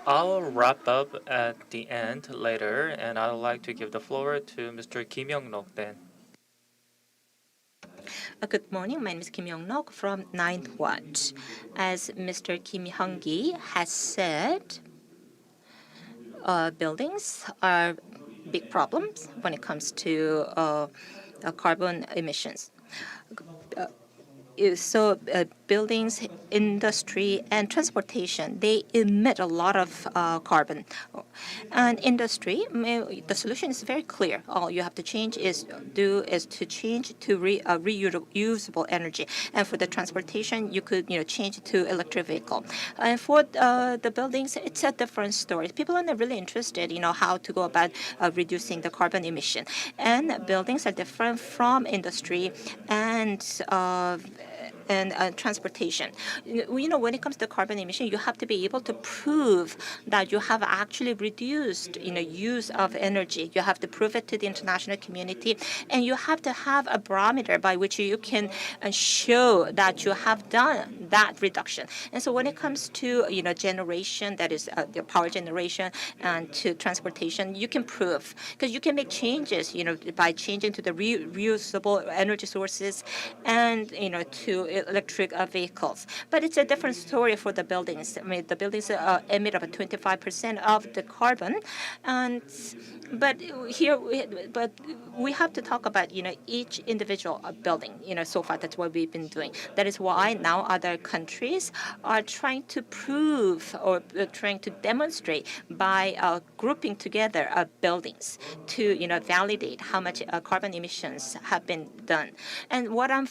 I'll wrap up at the end later, and I'd like to give the floor to Mr. Kim Young-rok then. Good morning. My name is Kim Young-rok from Ninewatt. As Mr. Kim Hyun-ki has said, buildings are big problems when it comes to carbon emissions. So buildings, industry, and transportation, they emit a lot of carbon. And industry, the solution is very clear. All you have to change is to change to reusable energy. And for the transportation, you could change to electric vehicle. And for the buildings, it's a different story. People are not really interested, how to go about reducing the carbon emission. And buildings are different from industry and transportation. When it comes to carbon emission, you have to be able to prove that you have actually reduced, use of energy. You have to prove it to the international community, and you have to have a barometer by which you can show that you have done that reduction. And so when it comes to, generation, that is the power generation, and to transportation, you can prove, because you can make changes, by changing to the reusable energy sources and, to electric vehicles. But it's a different story for the buildings. I mean, the buildings emit about 25% of the carbon, but we have to talk about each individual building. So far that's what we've been doing. That is why now other countries are trying to prove or trying to demonstrate by grouping together buildings to validate how much carbon emissions have been done. And what I'm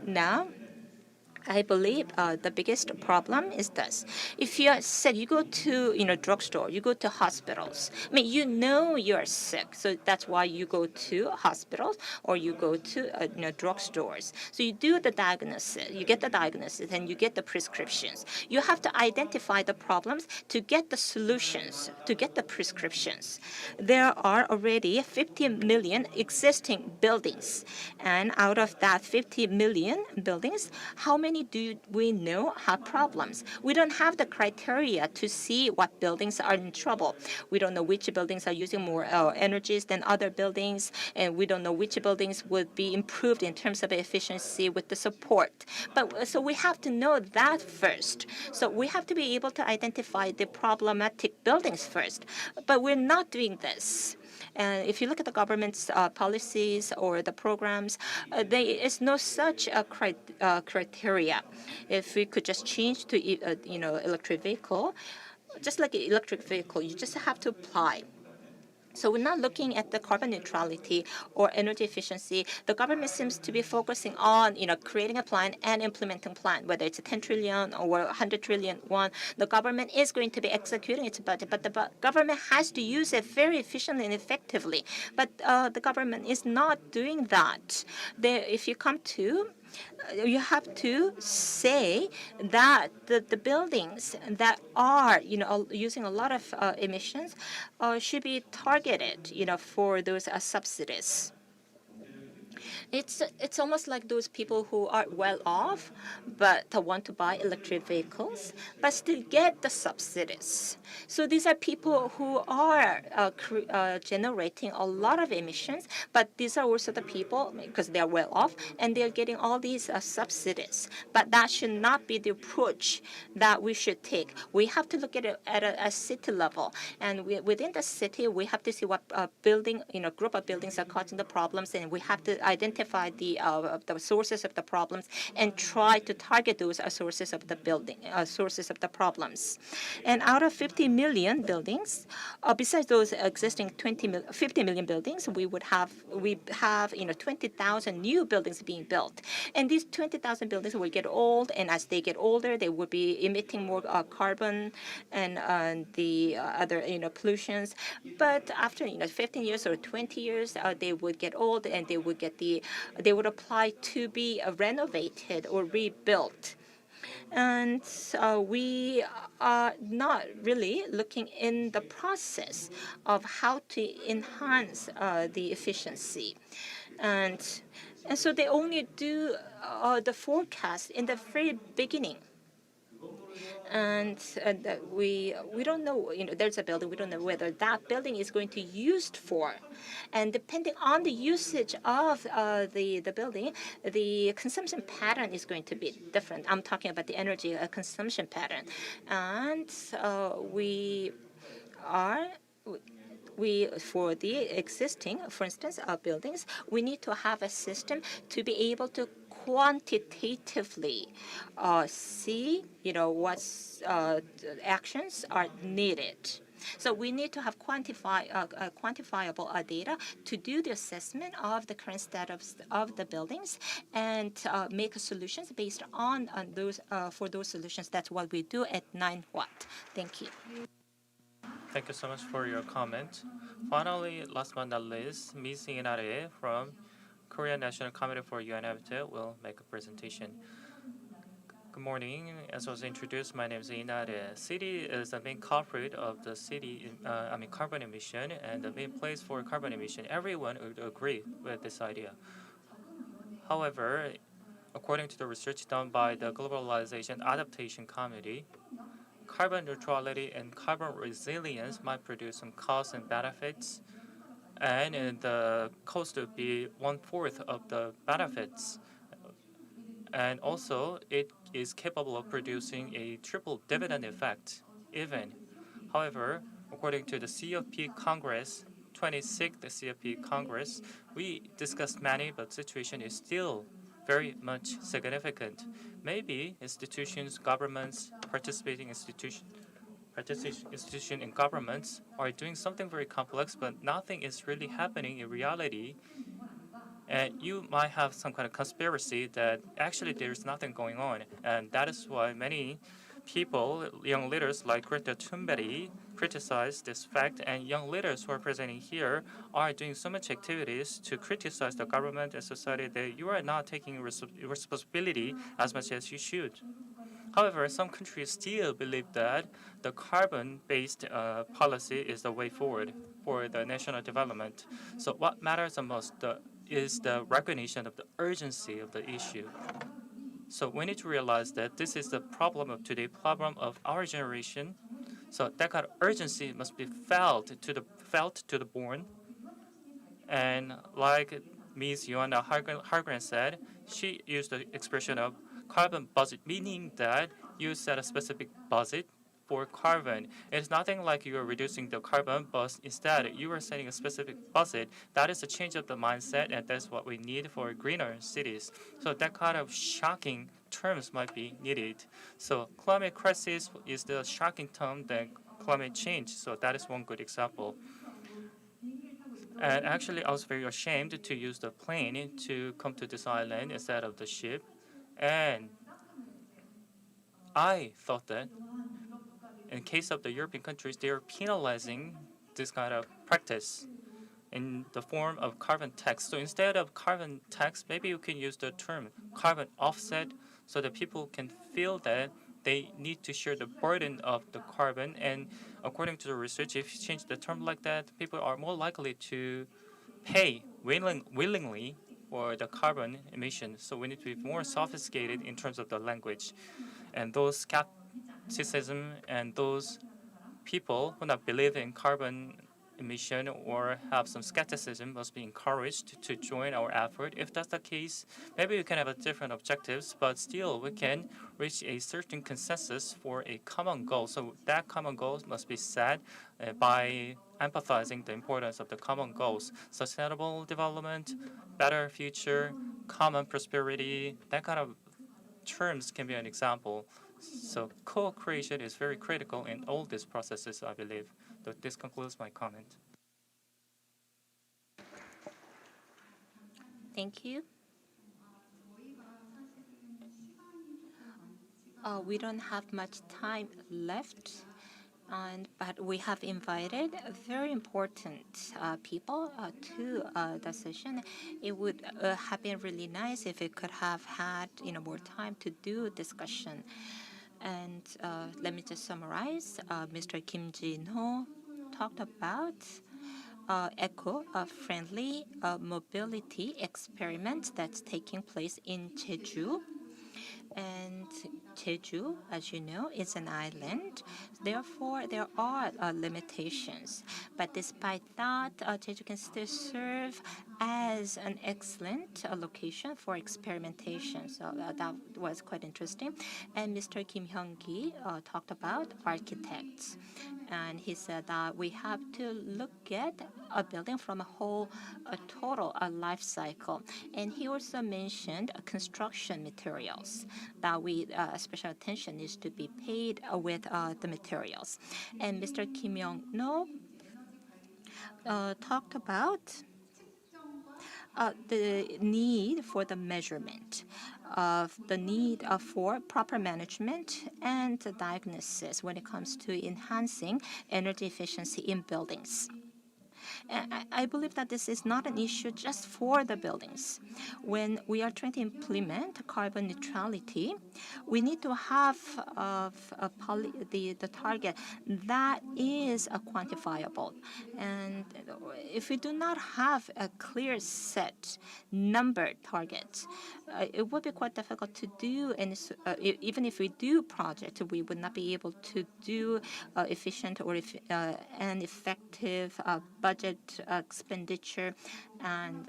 now, I believe the biggest problem is this. If you said you go to drugstore, you go to hospitals. I mean, you are sick, so that's why you go to hospitals or you go to drugstores. So you do the diagnosis, you get the diagnosis, and you get the prescriptions. You have to identify the problems to get the solutions, to get the prescriptions. There are already 50 million existing buildings, and out of that 50 million buildings, how many many do we know have problems? We don't have the criteria to see what buildings are in trouble. We don't know which buildings are using more energies than other buildings, and we don't know which buildings would be improved in terms of efficiency with the support. But so we have to know that first. So we have to be able to identify the problematic buildings first. But we're not doing this. And if you look at the government's policies or the programs, there is no such criteria. If we could just change to electric vehicle, just like an electric vehicle, you just have to apply. So we're not looking at the carbon neutrality or energy efficiency. The government seems to be focusing on, creating a plan and implementing a plan, whether it's a 10 trillion or 100 trillion won. The government is going to be executing its budget, but the government has to use it very efficiently and effectively. But the government is not doing that. If you come to you have to say that the buildings that are using a lot of emissions should be targeted for those subsidies. It's almost like those people who are well off but want to buy electric vehicles but still get the subsidies. So these are people who are generating a lot of emissions, but these are also the people because they are well off and they're getting all these subsidies. But that should not be the approach that we should take. We have to look at it at a city level, and within the city we have to see what group of buildings are causing the problems, and we have to identify the sources of the problems and try to target those sources of the problems. And out of 50 million buildings, besides those existing 50 million buildings, we have 20,000 new buildings being built, and these 20,000 buildings will get old, and as they get older, they will be emitting more carbon and the other pollutions. But after 15 years or 20 years, they would get old, and they would apply to be renovated or rebuilt. And we are not really looking in the process of how to enhance the efficiency. And so they only do the forecast in the very beginning. And we don't know, there's a building, we don't know whether that building is going to be used for. And depending on the usage of the building, the consumption pattern is going to be different. I'm talking about the energy consumption pattern. And for the existing, for instance, buildings, we need to have a system to be able to quantitatively see, what actions are needed. So we need to have quantifiable data to do the assessment of the current status of the buildings and make solutions based on those for those solutions. That's what we do at Ninewatt. Thank you. Thank you so much for your comment. Finally, last but not least, Ms. Na-rae from Korean National Committee for UN Habitat will make a presentation. Good morning. As was introduced, my name is Na-rae. City is the main culprit of the carbon emission and the main place for carbon emission. Everyone would agree with this idea. However, according to the research done by the Globalization Adaptation Committee, carbon neutrality and carbon resilience might produce some costs and benefits, and the cost would be 1/4 of the benefits. And also, it is capable of producing a triple dividend effect, even. However, according to the CFP Congress, 26th CFP Congress, we discussed many, but situation is still very much significant. Maybe institutions, governments, participating institution and governments are doing something very complex, but nothing is really happening in reality. And you might have some kind of conspiracy that actually there's nothing going on, and that is why many people, young leaders like Greta Thunberg, criticize this fact, and young leaders who are presenting here are doing so much activities to criticize the government and society that you are not taking responsibility as much as you should. However, some countries still believe that the carbon-based policy is the way forward for the national development. So what matters the most is the recognition of the urgency of the issue. So we need to realize that this is the problem of today, problem of our generation. So that kind of urgency must be felt to the born. And like Ms. Johanna HALLGREN said, she used the expression of carbon budget, meaning that you set a specific budget for carbon. It's nothing like you are reducing the carbon, but instead you are setting a specific budget. That is a change of the mindset, and that's what we need for greener cities. So that kind of shocking terms might be needed. So climate crisis is the shocking term than climate change. So that is one good example. And actually, I was very ashamed to use the plane to come to this island instead of the ship. And I thought that in case of the European countries, they are penalizing this kind of practice in the form of carbon tax. So instead of carbon tax, maybe you can use the term carbon offset so that people can feel that they need to share the burden of the carbon. And according to the research, if you change the term like that, people are more likely to pay willingly for the carbon emission. So we need to be more sophisticated in terms of the language. And those skepticism and those people who not believe in carbon emission or have some skepticism must be encouraged to join our effort. If that's the case, maybe we can have a different objectives, but still we can reach a certain consensus for a common goal. So that common goal must be set by emphasizing the importance of the common goals: sustainable development, better future, common prosperity. That kind of terms can be an example. So co-creation is very critical in all these processes, I believe. This concludes my comment. Thank you. We don't have much time left, but we have invited very important people to the session. It would have been really nice if we could have had more time to do discussion. And let me just summarize. Mr. Kim Jin-ho talked about eco-friendly mobility experiment that's taking place in Jeju. And Jeju, as you know, is an island. Therefore, there are limitations. But despite that, Jeju can still serve as an excellent location for experimentation. So that was quite interesting. And Mr. Kim Hyun-ki talked about architects. And he said that we have to look at a building from a total life cycle. And he also mentioned construction materials that special attention needs to be paid with the materials. And Mr. Kim Young-no talked about the need for the measurement, of the need for proper management and diagnosis when it comes to enhancing energy efficiency in buildings. I believe that this is not an issue just for the buildings. When we are trying to implement carbon neutrality, we need to have the target that is quantifiable. And if we do not have a clear set numbered targets, it would be quite difficult to do. And even if we do project, we would not be able to do efficient or an effective budget expenditure, and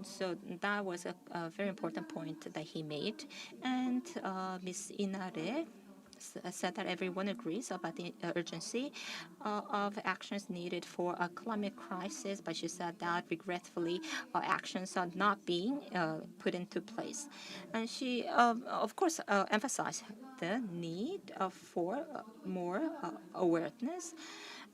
so that was a very important point that he made. And Ms. Na-rae said that everyone agrees about the urgency of actions needed for a climate crisis, but she said that regretfully actions are not being put into place. And she, of course, emphasized the need for more awareness.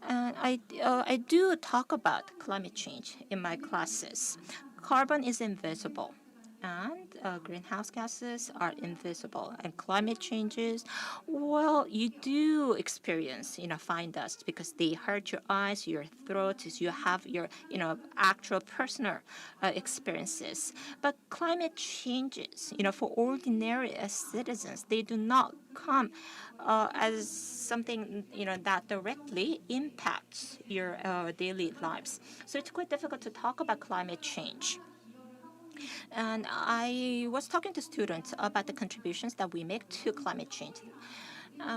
And I do talk about climate change in my classes. Carbon is invisible, and greenhouse gases are invisible. And climate changes, well, you do experience, fine dust because they hurt your eyes, your throat, you have your, actual personal experiences. But climate changes, for ordinary citizens, they do not come as something, that directly impacts your daily lives. So it's quite difficult to talk about climate change. And I was talking to students about the contributions that we make to climate change.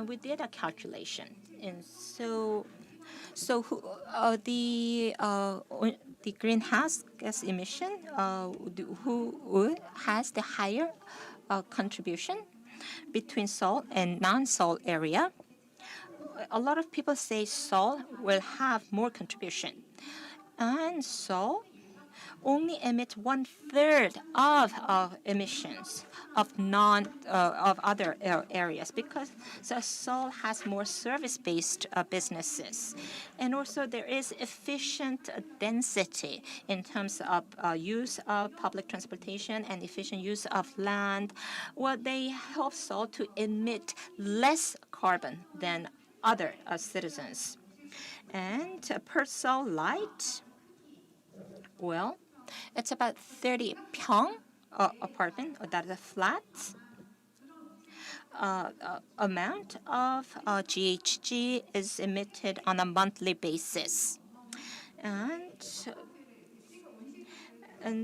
We did a calculation, and the greenhouse gas emission, who has the higher contribution between Seoul and non-Seoul area? A lot of people say Seoul will have more contribution, and Seoul only emit 1/3 of emissions of other areas, because Seoul has more service-based businesses, and also there is efficient density in terms of use of public transportation and efficient use of land. Well, they help Seoul to emit less carbon than other citizens. And per Seoul light, well, it's about 30 pyong apartment, or that is a flat amount of GHG is emitted on a monthly basis. And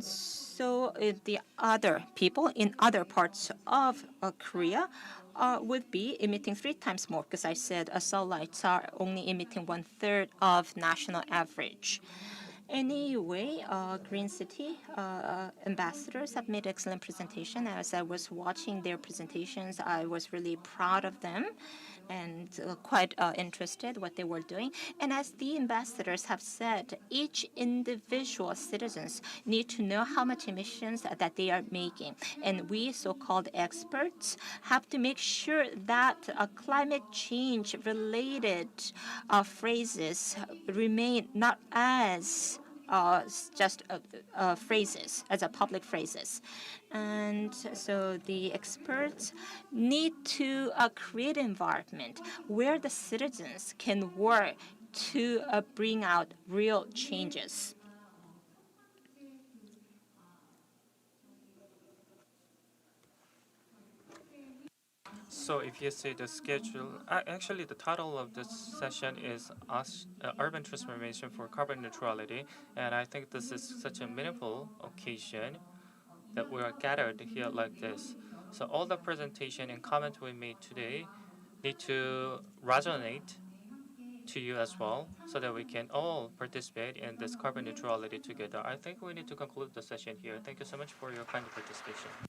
so the other people in other parts of Korea would be emitting 3 times more, because I said Seoul lights are only emitting 1/3 of national average. Anyway, Green City ambassadors have made excellent presentation. As I was watching their presentations, I was really proud of them and quite interested what they were doing. And as the ambassadors have said, each individual citizens need to know how much emissions that they are making. And we so-called experts have to make sure that climate change related phrases remain not as just phrases, as a public phrases. And so the experts need to create an environment where the citizens can work to bring out real changes. So if you see the schedule, actually the title of this session is Urban Transformation for Carbon Neutrality, and I think this is such a meaningful occasion that we are gathered here like this. So all the presentation and comment we made today need to resonate to you as well, so that we can all participate in this carbon neutrality together. I think we need to conclude the session here. Thank you so much for your kind participation.